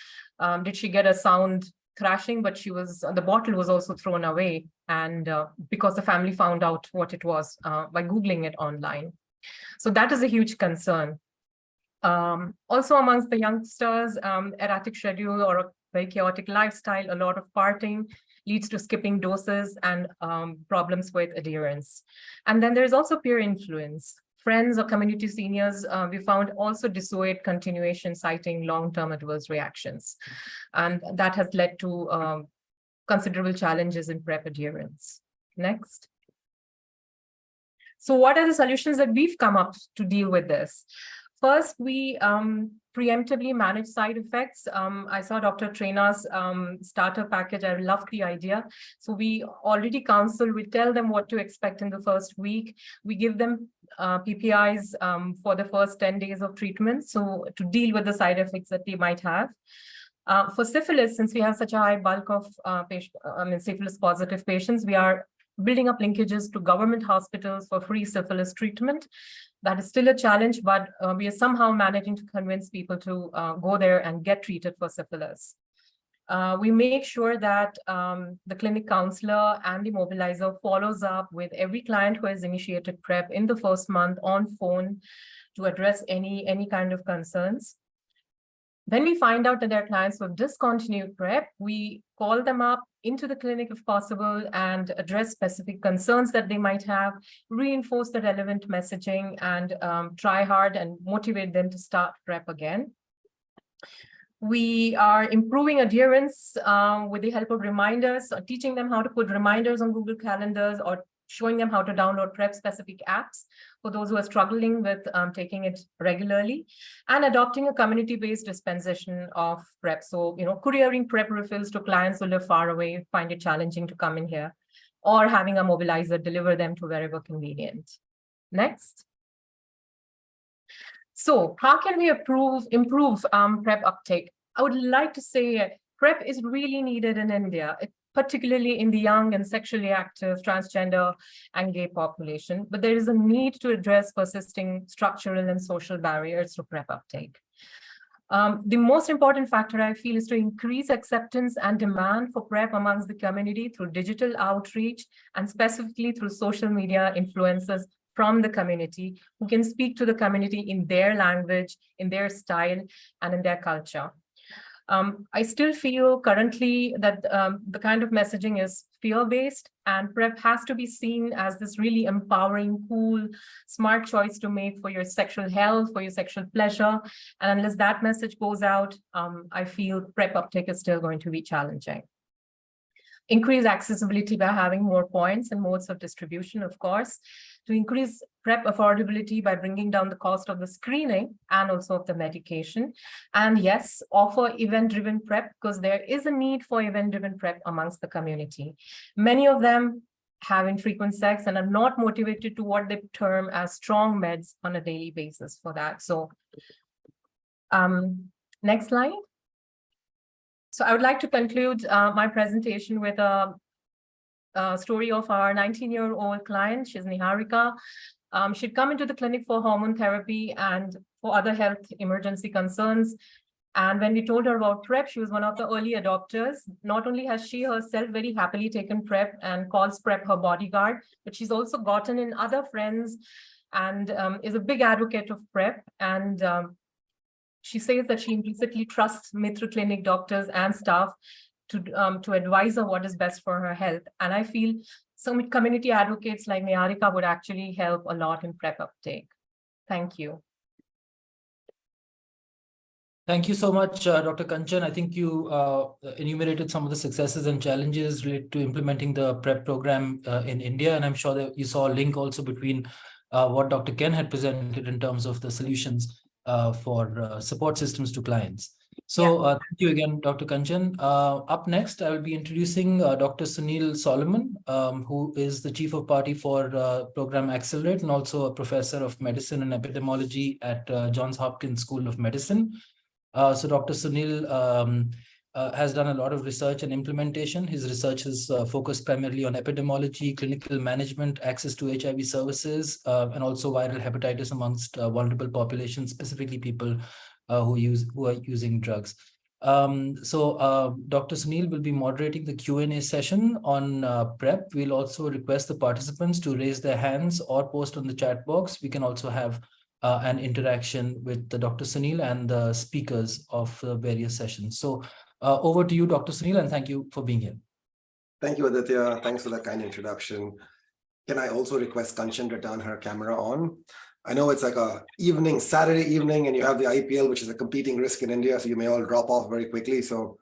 did she get a sound thrashing, but the bottle was also thrown away, and because the family found out what it was by Googling it online. So that is a huge concern. Also amongst the youngsters, erratic schedule or a very chaotic lifestyle, a lot of partying leads to skipping doses and problems with adherence. And then there's also peer influence. Friends or community seniors, we found also dissuade continuation, citing long-term adverse reactions. And that has led to considerable challenges in PrEP adherence. Next. So what are the solutions that we've come up to deal with this? First, we preemptively manage side effects. I saw Dr. Trena's starter package. I loved the idea. So we already counsel, we tell them what to expect in the first week. We give them PPIs for the first 10 days of treatment, so to deal with the side effects that they might have. For syphilis, since we have such a high bulk of syphilis positive patients, we are building up linkages to government hospitals for free syphilis treatment. That is still a challenge, but we are somehow managing to convince people to go there and get treated for syphilis. We make sure that the clinic counselor and the mobilizer follows up with every client who has initiated PrEP in the first month on phone to address any kind of concerns. When we find out that there are clients who have discontinued PrEP, we call them up into the clinic if possible and address specific concerns that they might have, reinforce the relevant messaging, and try hard and motivate them to start PrEP again. We are improving adherence with the help of reminders, or teaching them how to put reminders on Google Calendars, or showing them how to download PrEP-specific apps for those who are struggling with taking it regularly, and adopting a community-based dispensation of PrEP. So, couriering PrEP refills to clients who live far away, find it challenging to come in here, or having a mobilizer deliver them to wherever convenient. Next. So how can we improve PrEP uptake? I would like to say PrEP is really needed in India, particularly in the young and sexually active, transgender, and gay population. But there is a need to address persisting structural and social barriers to PrEP uptake. The most important factor, I feel, is to increase acceptance and demand for PrEP amongst the community through digital outreach, and specifically through social media influencers from the community who can speak to the community in their language, in their style, and in their culture. I still feel currently that the kind of messaging is fear-based, and PrEP has to be seen as this really empowering, cool, smart choice to make for your sexual health, for your sexual pleasure. And unless that message goes out, I feel PrEP uptake is still going to be challenging. Increase accessibility by having more points and modes of distribution, of course, to increase PrEP affordability by bringing down the cost of the screening and also of the medication. And yes, offer event-driven PrEP, because there is a need for event-driven PrEP amongst the community. Many of them have infrequent sex and are not motivated to what they term as strong meds on a daily basis for that. So next slide. So I would like to conclude my presentation with a story of our 19-year-old client. She's Niharika. She'd come into the clinic for hormone therapy and for other health emergency concerns. And when we told her about PrEP, she was one of the early adopters. Not only has she herself very happily taken PrEP and calls PrEP her bodyguard, but she's also gotten in other friends and is a big advocate of PrEP. And she says that she implicitly trusts Mitra Clinic doctors and staff to advise her what is best for her health. And I feel some community advocates like Niharika would actually help a lot in PrEP uptake. Thank you. Thank you so much, Dr. Kanchan. I think you enumerated some of the successes and challenges related to implementing the PrEP program in India. And I'm sure that you saw a link also between what Dr. Ken had presented in terms of the solutions for support systems to clients. So thank you again, Dr. Kanchan. Up next, I will be introducing Dr. Sunil Solomon, who is the Chief of Party for Program Accelerate and also a Professor of Medicine and Epidemiology at Johns Hopkins School of Medicine. So Dr. Sunil has done a lot of research and implementation. His research is focused primarily on epidemiology, clinical management, access to HIV services, and also viral hepatitis amongst vulnerable populations, specifically people who are using drugs. Dr. Sunil will be moderating the Q&A session on PrEP. We'll also request the participants to raise their hands or post on the chat box. We can also have an interaction with the Dr. Sunil and the speakers of various sessions. So over to you, Dr. Sunil, and thank you for being here. Thank you, Aditya. Thanks for the kind introduction. Can I also request Kanchan to turn her camera on? I know it's like a Saturday evening, and you have the IPL, which is a competing risk in India, so you may all drop off very quickly. So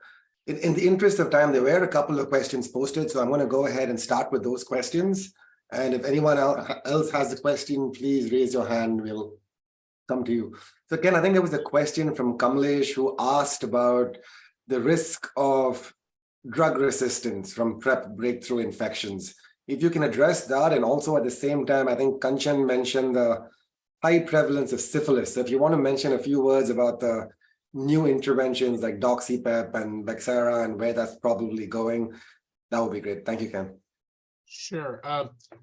in the interest of time, there were a couple of questions posted, so I'm going to go ahead and start with those questions. And if anyone else has a question, please raise your hand. We'll come to you. So Ken, I think there was a question from Kamlesh who asked about the risk of drug resistance from PrEP breakthrough infections. If you can address that, and also at the same time, I think Kanchan mentioned the high prevalence of syphilis. So if you want to mention a few words about the new interventions like doxypep and Bexara and where that's probably going, that would be great. Thank you, Ken. Sure.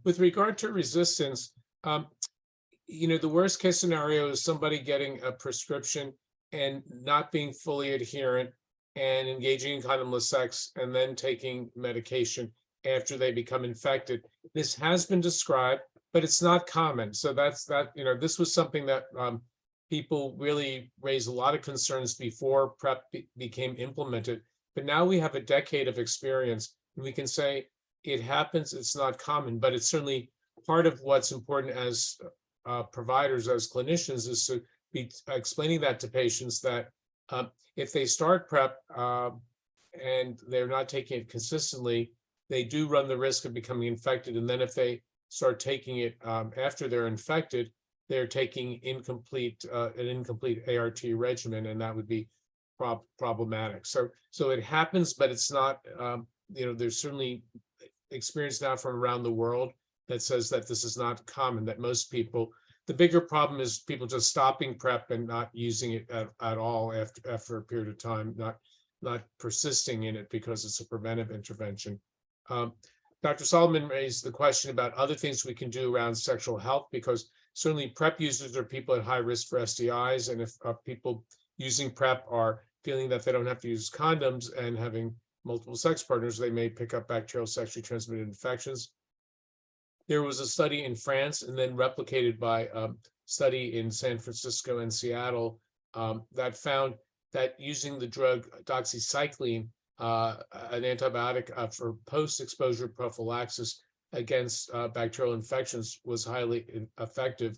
With regard to resistance, the worst case scenario is somebody getting a prescription and not being fully adherent and engaging in condomless sex and then taking medication after they become infected. This has been described, but it's not common. So this was something that people really raised a lot of concerns before PrEP became implemented. But now we have a decade of experience, and we can say it happens, it's not common, but it's certainly part of what's important as providers, as clinicians, is to be explaining that to patients that if they start PrEP and they're not taking it consistently, they do run the risk of becoming infected. And then if they start taking it after they're infected, they're taking an incomplete ART regimen, and that would be problematic. So it happens, but it's not, there's certainly experience now from around the world that says that this is not common, that most people, the bigger problem is people just stopping PrEP and not using it at all after a period of time, not persisting in it because it's a preventive intervention. Dr. Solomon raised the question about other things we can do around sexual health, because certainly PrEP users are people at high risk for STIs. And if people using PrEP are feeling that they don't have to use condoms and having multiple sex partners, they may pick up bacterial sexually transmitted infections. There was a study in France and then replicated by a study in San Francisco and Seattle that found that using the drug doxycycline, an antibiotic for post-exposure prophylaxis against bacterial infections, was highly effective,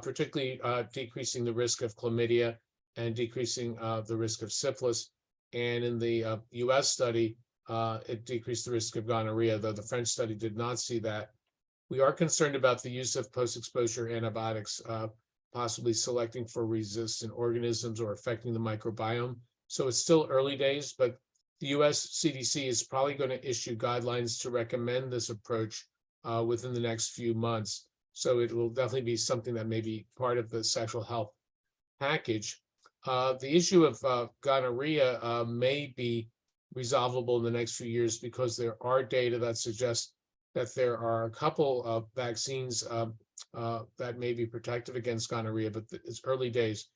particularly decreasing the risk of chlamydia and decreasing the risk of syphilis. And in the US study, it decreased the risk of gonorrhea, though the French study did not see that. We are concerned about the use of post-exposure antibiotics, possibly selecting for resistant organisms or affecting the microbiome. So it's still early days, but the US CDC is probably going to issue guidelines to recommend this approach within the next few months. So it will definitely be something that may be part of the sexual health package. The issue of gonorrhea may be resolvable in the next few years, because there are data that suggests that there are a couple of vaccines that may be protective against gonorrhea, but it's early days.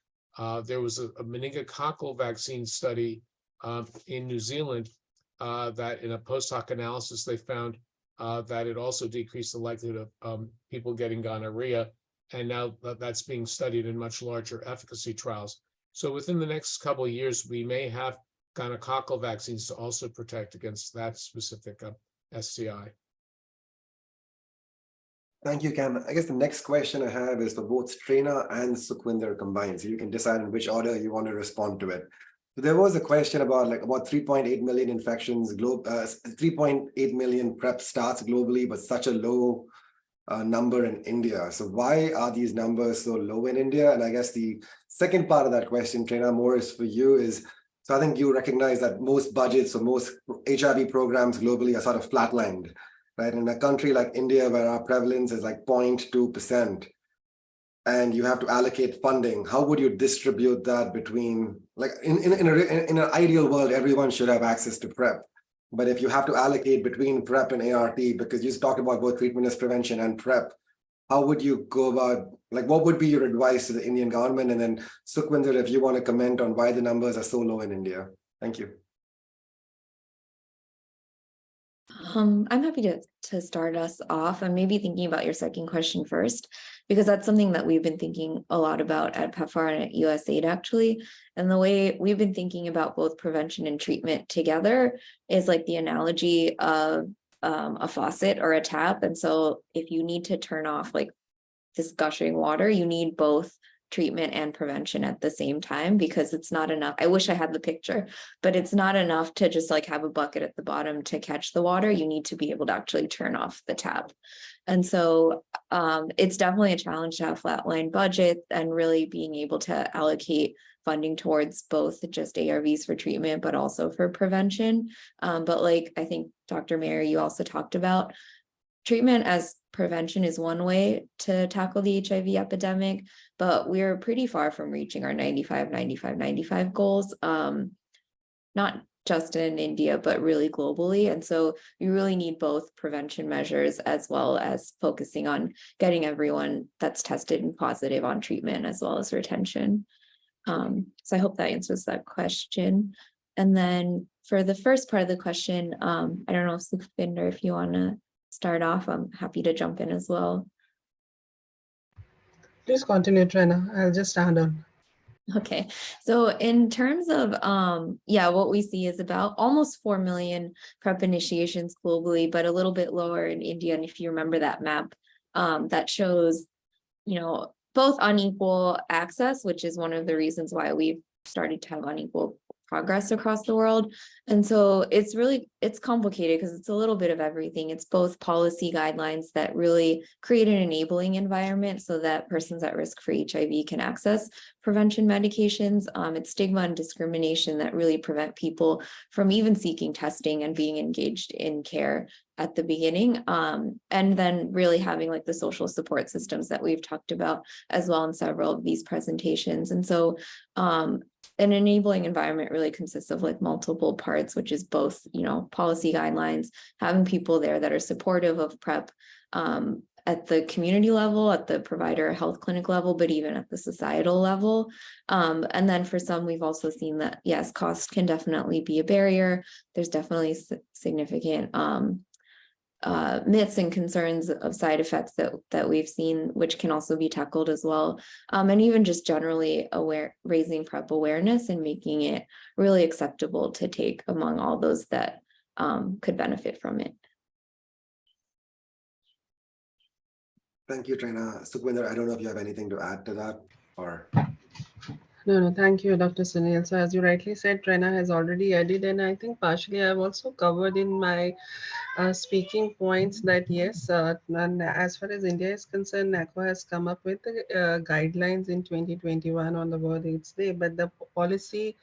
There was a meningococcal vaccine study in New Zealand that in a post hoc analysis, they found that it also decreased the likelihood of people getting gonorrhea. And now that's being studied in much larger efficacy trials. So within the next couple of years, we may have gonococcal vaccines to also protect against that specific STI. Thank you, Cam. I guess the next question I have is for both Srena and Sukhwinder combined, so you can decide in which order you want to respond to it. So there was a question about 3.8 million infections, 3.8 million PrEP starts globally, but such a low number in India. So why are these numbers so low in India? And I guess the second part of that question, Srena, more is for you, is, so I think you recognize that most budgets or most HIV programs globally are sort of flatlined, right? In a country like India, where our prevalence is like 0.2%, and you have to allocate funding, how would you distribute that between, like in an ideal world, everyone should have access to PrEP. But if you have to allocate between PrEP and ART, because you talked about both treatment as prevention and PrEP, how would you go about, like, what would be your advice to the Indian government? And then Sukhwinder, if you want to comment on why the numbers are so low in India. Thank you. I'm happy to start us off, and maybe thinking about your second question first, because that's something that we've been thinking a lot about at PEPFAR and at USAID actually. And the way we've been thinking about both prevention and treatment together is like the analogy of a faucet or a tap. And so if you need to turn off like this gushing water, you need both treatment and prevention at the same time, because it's not enough. I wish I had the picture, but it's not enough to just like have a bucket at the bottom to catch the water. You need to be able to actually turn off the tap. And so it's definitely a challenge to have flatline budget and really being able to allocate funding towards both just ARVs for treatment, but also for prevention. But like I think Dr. Mayer, you also talked about, treatment as prevention is one way to tackle the HIV epidemic, but we're pretty far from reaching our 95 goals, not just in India, but really globally. And so you really need both prevention measures as well as focusing on getting everyone that's tested and positive on treatment as well as retention. So I hope that answers that question. And then for the first part of the question, I don't know, Sukhvinder, if you want to start off, I'm happy to jump in as well. Please continue, Trina. I'll just add on. Okay, so in terms of what we see is about almost 4 million PrEP initiations globally, but a little bit lower in India. And if you remember that map, that shows, you know, both unequal access, which is one of the reasons why we've started to have unequal progress across the world. And so it's complicated because it's a little bit of everything. It's both policy guidelines that really create an enabling environment so that persons at risk for HIV can access prevention medications. It's stigma and discrimination that really prevent people from even seeking testing and being engaged in care at the beginning. And then really having like the social support systems that we've talked about as well in several of these presentations. And so an enabling environment really consists of like multiple parts, which is both, you know, policy guidelines, having people there that are supportive of PrEP at the community level, at the provider health clinic level, but even at the societal level. And then for some, we've also seen that, yes, cost can definitely be a barrier. There's definitely significant myths and concerns of side effects that we've seen, which can also be tackled as well. And even just generally raising PrEP awareness and making it really acceptable to take among all those that could benefit from it. Thank you, Trina. Sukhwinder, I don't know if you have anything to add to that or. No, thank you, Dr. Sunil. So as you rightly said, Trina has already added, and I think partially I've also covered in my speaking points that yes, and as far as India is concerned, NACO has come up with the guidelines in 2021 on the World AIDS Day, but the policy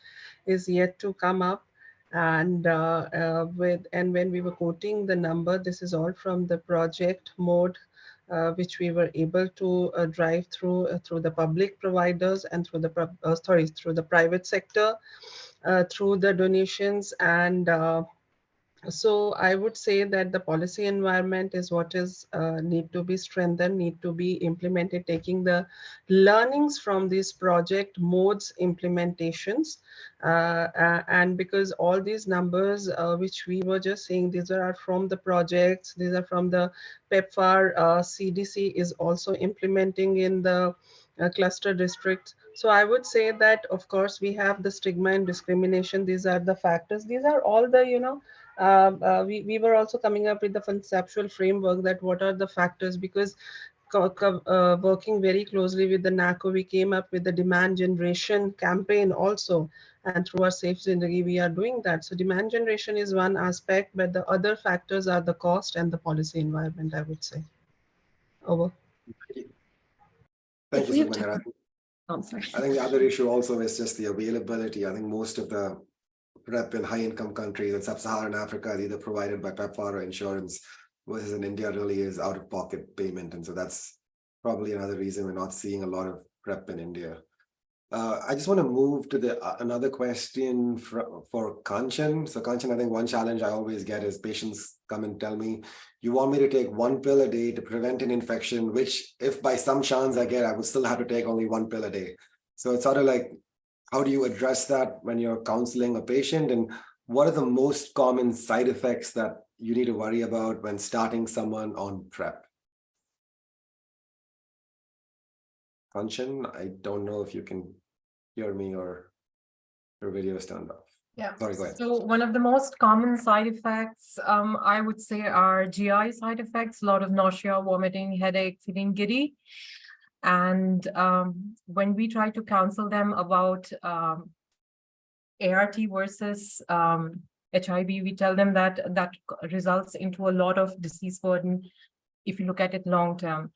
is yet to come up. And when we were quoting the number, this is all from the project mode, which we were able to drive through the public providers and through the private sector, through the donations. And so I would say that the policy environment is what is need to be strengthened, need to be implemented, taking the learnings from these project modes implementations. And because all these numbers which we were just saying, these are from the projects, these are from the PEPFAR, CDC is also implementing in the cluster districts. So I would say that, of course, we have the stigma and discrimination. These are the factors. These are all the, you know, we were also coming up with the conceptual framework that what are the factors, because working very closely with the NACO, we came up with the demand generation campaign also. And through our Safe Zindagi, we are doing that. So demand generation is one aspect, but the other factors are the cost and the policy environment, I would say. Over. Thank you, Sukhwinder. I'm sorry. I think the other issue also is just the availability. I think most of the PrEP in high-income countries in sub-Saharan Africa is either provided by PEPFAR or insurance, versus in India really is out-of-pocket payment. And so that's probably another reason we're not seeing a lot of PrEP in India. I just want to move to the another question for Kanchan. So Kanchan, I think one challenge I always get is patients come and tell me, you want me to take 1 pill a day to prevent an infection, which if by some chance I get, I would still have to take only 1 pill a day. So it's sort of like, how do you address that when you're counseling a patient? And what are the most common side effects that you need to worry about when starting someone on PrEP? Kanchan, I don't know if you can hear me or your video is turned off. Yeah. Sorry, go ahead. So one of the most common side effects, I would say, are GI side effects, a lot of nausea, vomiting, headache, feeling giddy. And when we try to counsel them about ART versus HIV, we tell them that that results into a lot of disease burden if you look at it long term.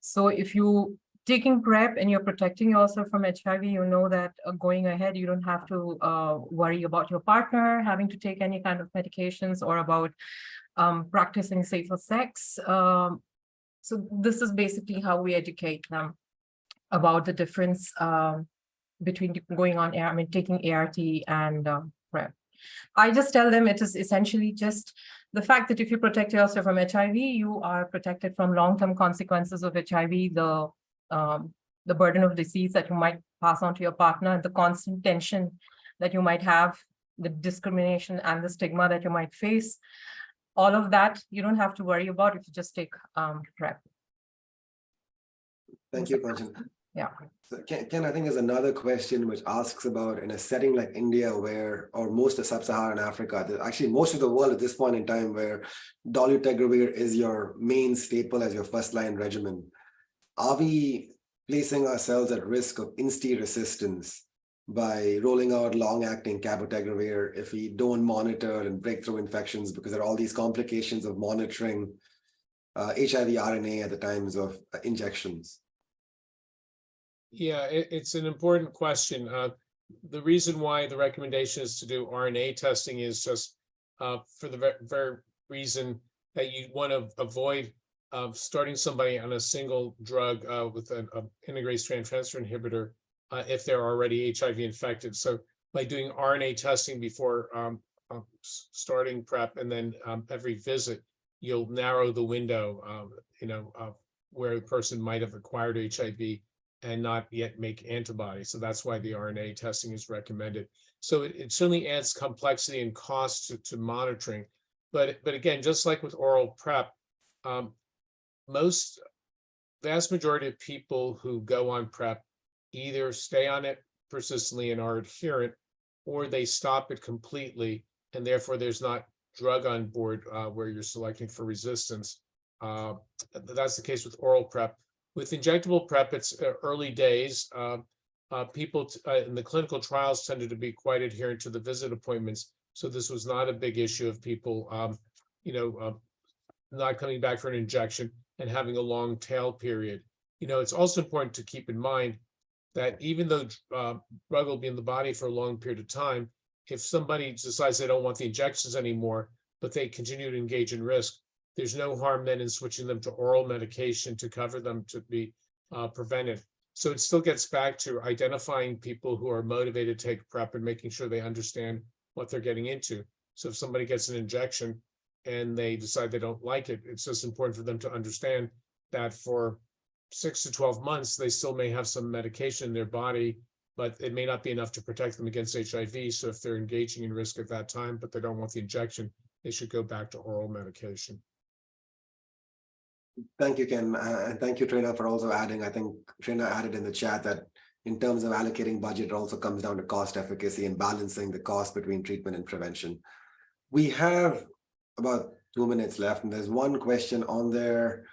So if you taking PrEP and you're protecting yourself from HIV, you know that going ahead, you don't have to worry about your partner having to take any kind of medications or about practicing safer sex. So this is basically how we educate them about the difference between going on, taking ART and PrEP. I just tell them it is essentially just the fact that if you protect yourself from HIV, you are protected from long-term consequences of HIV, the burden of disease that you might pass on to your partner, and the constant tension that you might have, the discrimination and the stigma that you might face. All of that you don't have to worry about if you just take PrEP. Thank you, Kanchan. Yeah. So Ken, I think there's another question which asks about in a setting like India where, or most of sub-Saharan Africa, actually most of the world at this point in time where dolutegravir is your main staple as your first line regimen. Are we placing ourselves at risk of insti resistance by rolling out long-acting cabotegravir if we don't monitor and breakthrough infections, because there are all these complications of monitoring HIV RNA at the times of injections? Yeah, it's an important question. The reason why the recommendation is to do RNA testing is just for the very reason that you want to avoid starting somebody on a single drug with an integrase strand transfer inhibitor if they're already HIV infected. So by doing RNA testing before starting PrEP and then every visit, you'll narrow the window, where the person might have acquired HIV and not yet make antibodies. So that's why the RNA testing is recommended. So it certainly adds complexity and cost to monitoring. But again, just like with oral PrEP, vast majority of people who go on PrEP either stay on it persistently and are adherent, or they stop it completely, and therefore there's not drug on board where you're selecting for resistance. That's the case with oral PrEP. With injectable PrEP, it's early days. People in the clinical trials tended to be quite adherent to the visit appointments, so this was not a big issue of people, not coming back for an injection and having a long tail period. It's also important to keep in mind that even though drug will be in the body for a long period of time, if somebody decides they don't want the injections anymore, but they continue to engage in risk, there's no harm then in switching them to oral medication to cover them to be prevented. So it still gets back to identifying people who are motivated to take PrEP and making sure they understand what they're getting into. So if somebody gets an injection and they decide they don't like it, it's just important for them to understand that for 6 to 12 months, they still may have some medication in their body, but it may not be enough to protect them against HIV. So if they're engaging in risk at that time, but they don't want the injection, they should go back to oral medication. Thank you, Ken. And thank you, Trina, for also adding. I think Trina added in the chat that in terms of allocating budget, it also comes down to cost efficacy and balancing the cost between treatment and prevention. We have about 2 minutes left, and there's one question on there.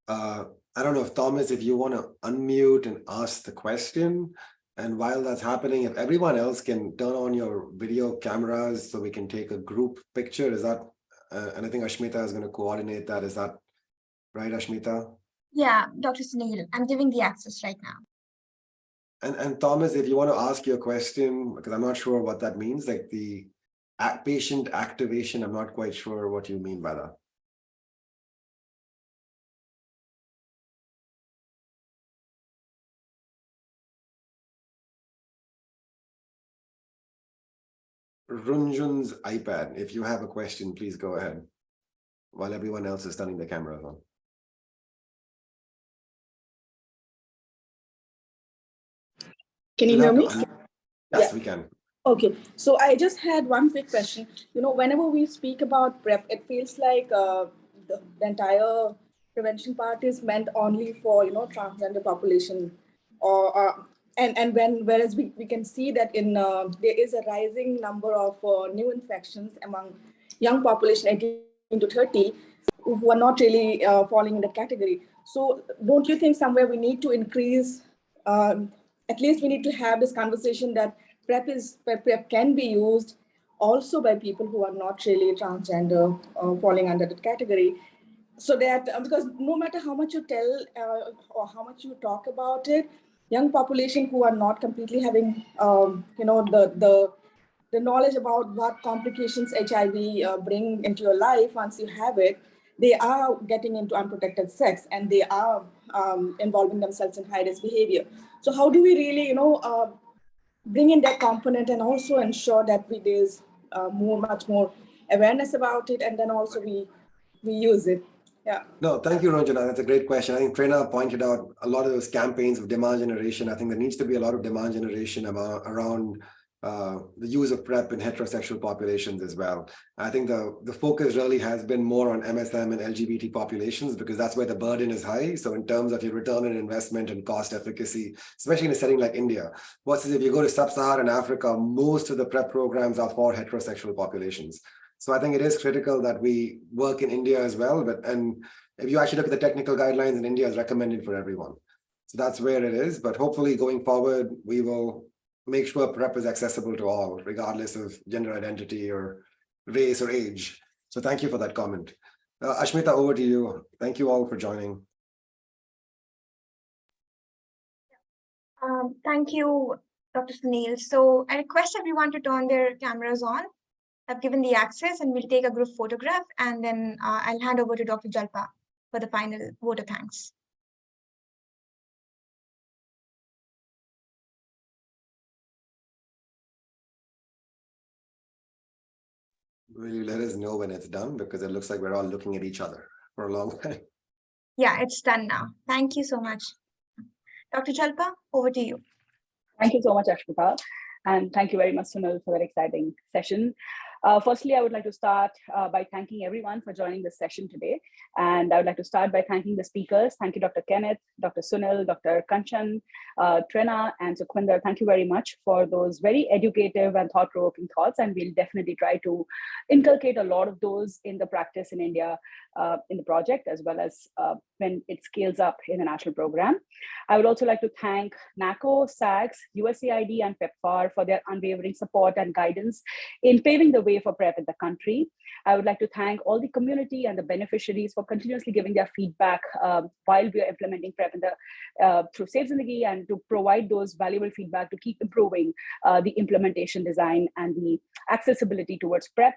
I don't know if Thomas, if you want to unmute and ask the question. And while that's happening, if everyone else can turn on your video cameras so we can take a group picture, is that, and I think Ashmita is going to coordinate that. Is that right, Ashmita? Yeah, Dr. Sunil, I'm giving the access right now. And Thomas, if you want to ask your question, because I'm not sure what that means, like the patient activation, I'm not quite sure what you mean by that. Runjun's iPad. If you have a question, please go ahead while everyone else is turning their cameras on. Can you hear me? Yes, we can. Okay, so I just had one quick question. Whenever we speak about PrEP, it feels like the entire prevention part is meant only for transgender population, or whereas we can see that there is a rising number of new infections among young population 18 to 30 who are not really falling in that category. So don't you think somewhere we need to increase? At least we need to have this conversation that PrEP can be used also by people who are not really transgender, falling under that category. So that because no matter how much you tell or how much you talk about it, young population who are not completely having the knowledge about what complications HIV bring into your life once you have it, they are getting into unprotected sex and they are involving themselves in high-risk behavior. So how do we really, bring in that component and also ensure that there's much more awareness about it, and then also we use it? Yeah. No, thank you, Ranjana. That's a great question. I think Prerna pointed out a lot of those campaigns of demand generation. I think there needs to be a lot of demand generation around the use of PrEP in heterosexual populations as well. I think the focus really has been more on MSM and LGBT populations because that's where the burden is high. So in terms of your return on investment and cost efficacy, especially in a setting like India, versus if you go to sub-Saharan Africa, most of the PrEP programs are for heterosexual populations. So I think it is critical that we work in India as well. And if you actually look at the technical guidelines in India, is recommended for everyone. So that's where it is. But hopefully going forward, we will make sure PrEP is accessible to all, regardless of gender identity or race or age. So thank you for that comment. Ashmita, over to you. Thank you all for joining. Thank you, Dr. Sunil. So I request everyone to turn their cameras on. I've given the access and we'll take a group photograph, and then I'll hand over to Dr. Jalpa for the final vote of thanks. Will you let us know when it's done? Because it looks like we're all looking at each other for a long time. Yeah, it's done now. Thank you so much. Dr. Jalpa, over to you. Thank you so much, Ashmita. And thank you very much, Sunil, for that exciting session. Firstly, I would like to start by thanking everyone for joining this session today. And I would like to start by thanking the speakers. Thank you, Dr. Kenneth, Dr. Sunil, Dr. Kanchan, Trina, and Sukhwinder. Thank you very much for those very educative and thought-provoking thoughts. And we'll definitely try to inculcate a lot of those in the practice in India, in the project, as well as when it scales up in the national program. I would also like to thank NACO, SAGS, USAID, and PEPFAR for their unwavering support and guidance in paving the way for PrEP in the country. I would like to thank all the community and the beneficiaries for continuously giving their feedback while we are implementing PrEP in through Safe Zindagi, and to provide those valuable feedback to keep improving the implementation design and the accessibility towards PrEP.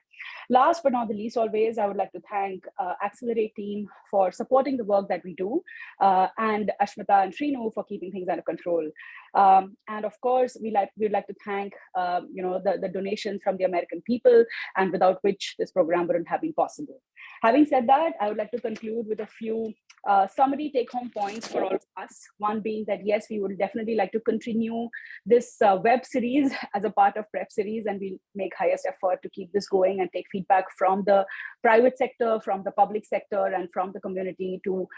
Last but not the least, always, I would like to thank Accelerate team for supporting the work that we do, and Ashmita and Srinu for keeping things under control. And of course, we'd like to thank the donations from the American people, and without which this program wouldn't have been possible. Having said that, I would like to conclude with a few summary take-home points for all of us. One being that, yes, we would definitely like to continue this web series as a part of PrEP series, and we'll make highest effort to keep this going and take feedback from the private sector, from the public sector, and from the community to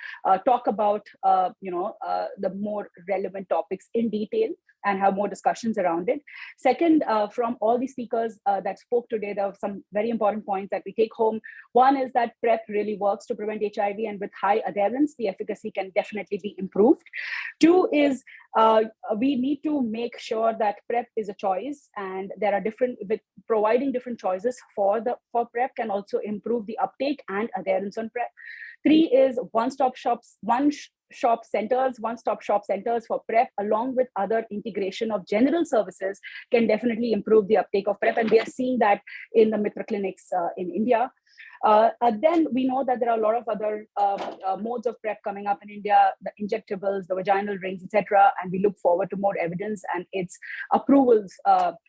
talk about the more relevant topics in detail and have more discussions around it. Second, from all the speakers that spoke today, there are some very important points that we take home. One is that PrEP really works to prevent HIV, and with high adherence, the efficacy can definitely be improved. Two is we need to make sure that PrEP is a choice, and there are providing different choices for PrEP can also improve the uptake and adherence on PrEP. Three is one-stop shop centers for PrEP, along with other integration of general services, can definitely improve the uptake of PrEP. And we are seeing that in the Mitra clinics in India. Then we know that there are a lot of other modes of PrEP coming up in India, the injectables, the vaginal rings, etc. And we look forward to more evidence and its approvals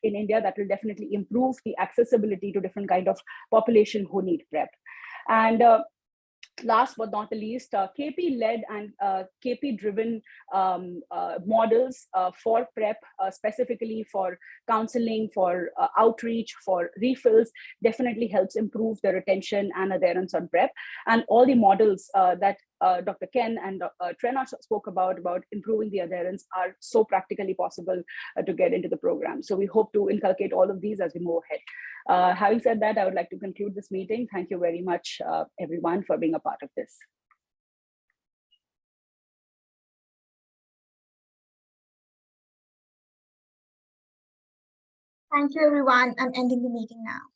in India that will definitely improve the accessibility to different kind of population who need PrEP. And last but not the least, KP-led and KP-driven models for PrEP, specifically for counseling, for outreach, for refills, definitely helps improve the retention and adherence on PrEP. And all the models that Dr. Ken and Trena spoke about improving the adherence are so practically possible to get into the program. So we hope to inculcate all of these as we move ahead. Having said that, I would like to conclude this meeting. Thank you very much, everyone, for being a part of this. Thank you, everyone. I'm ending the meeting now.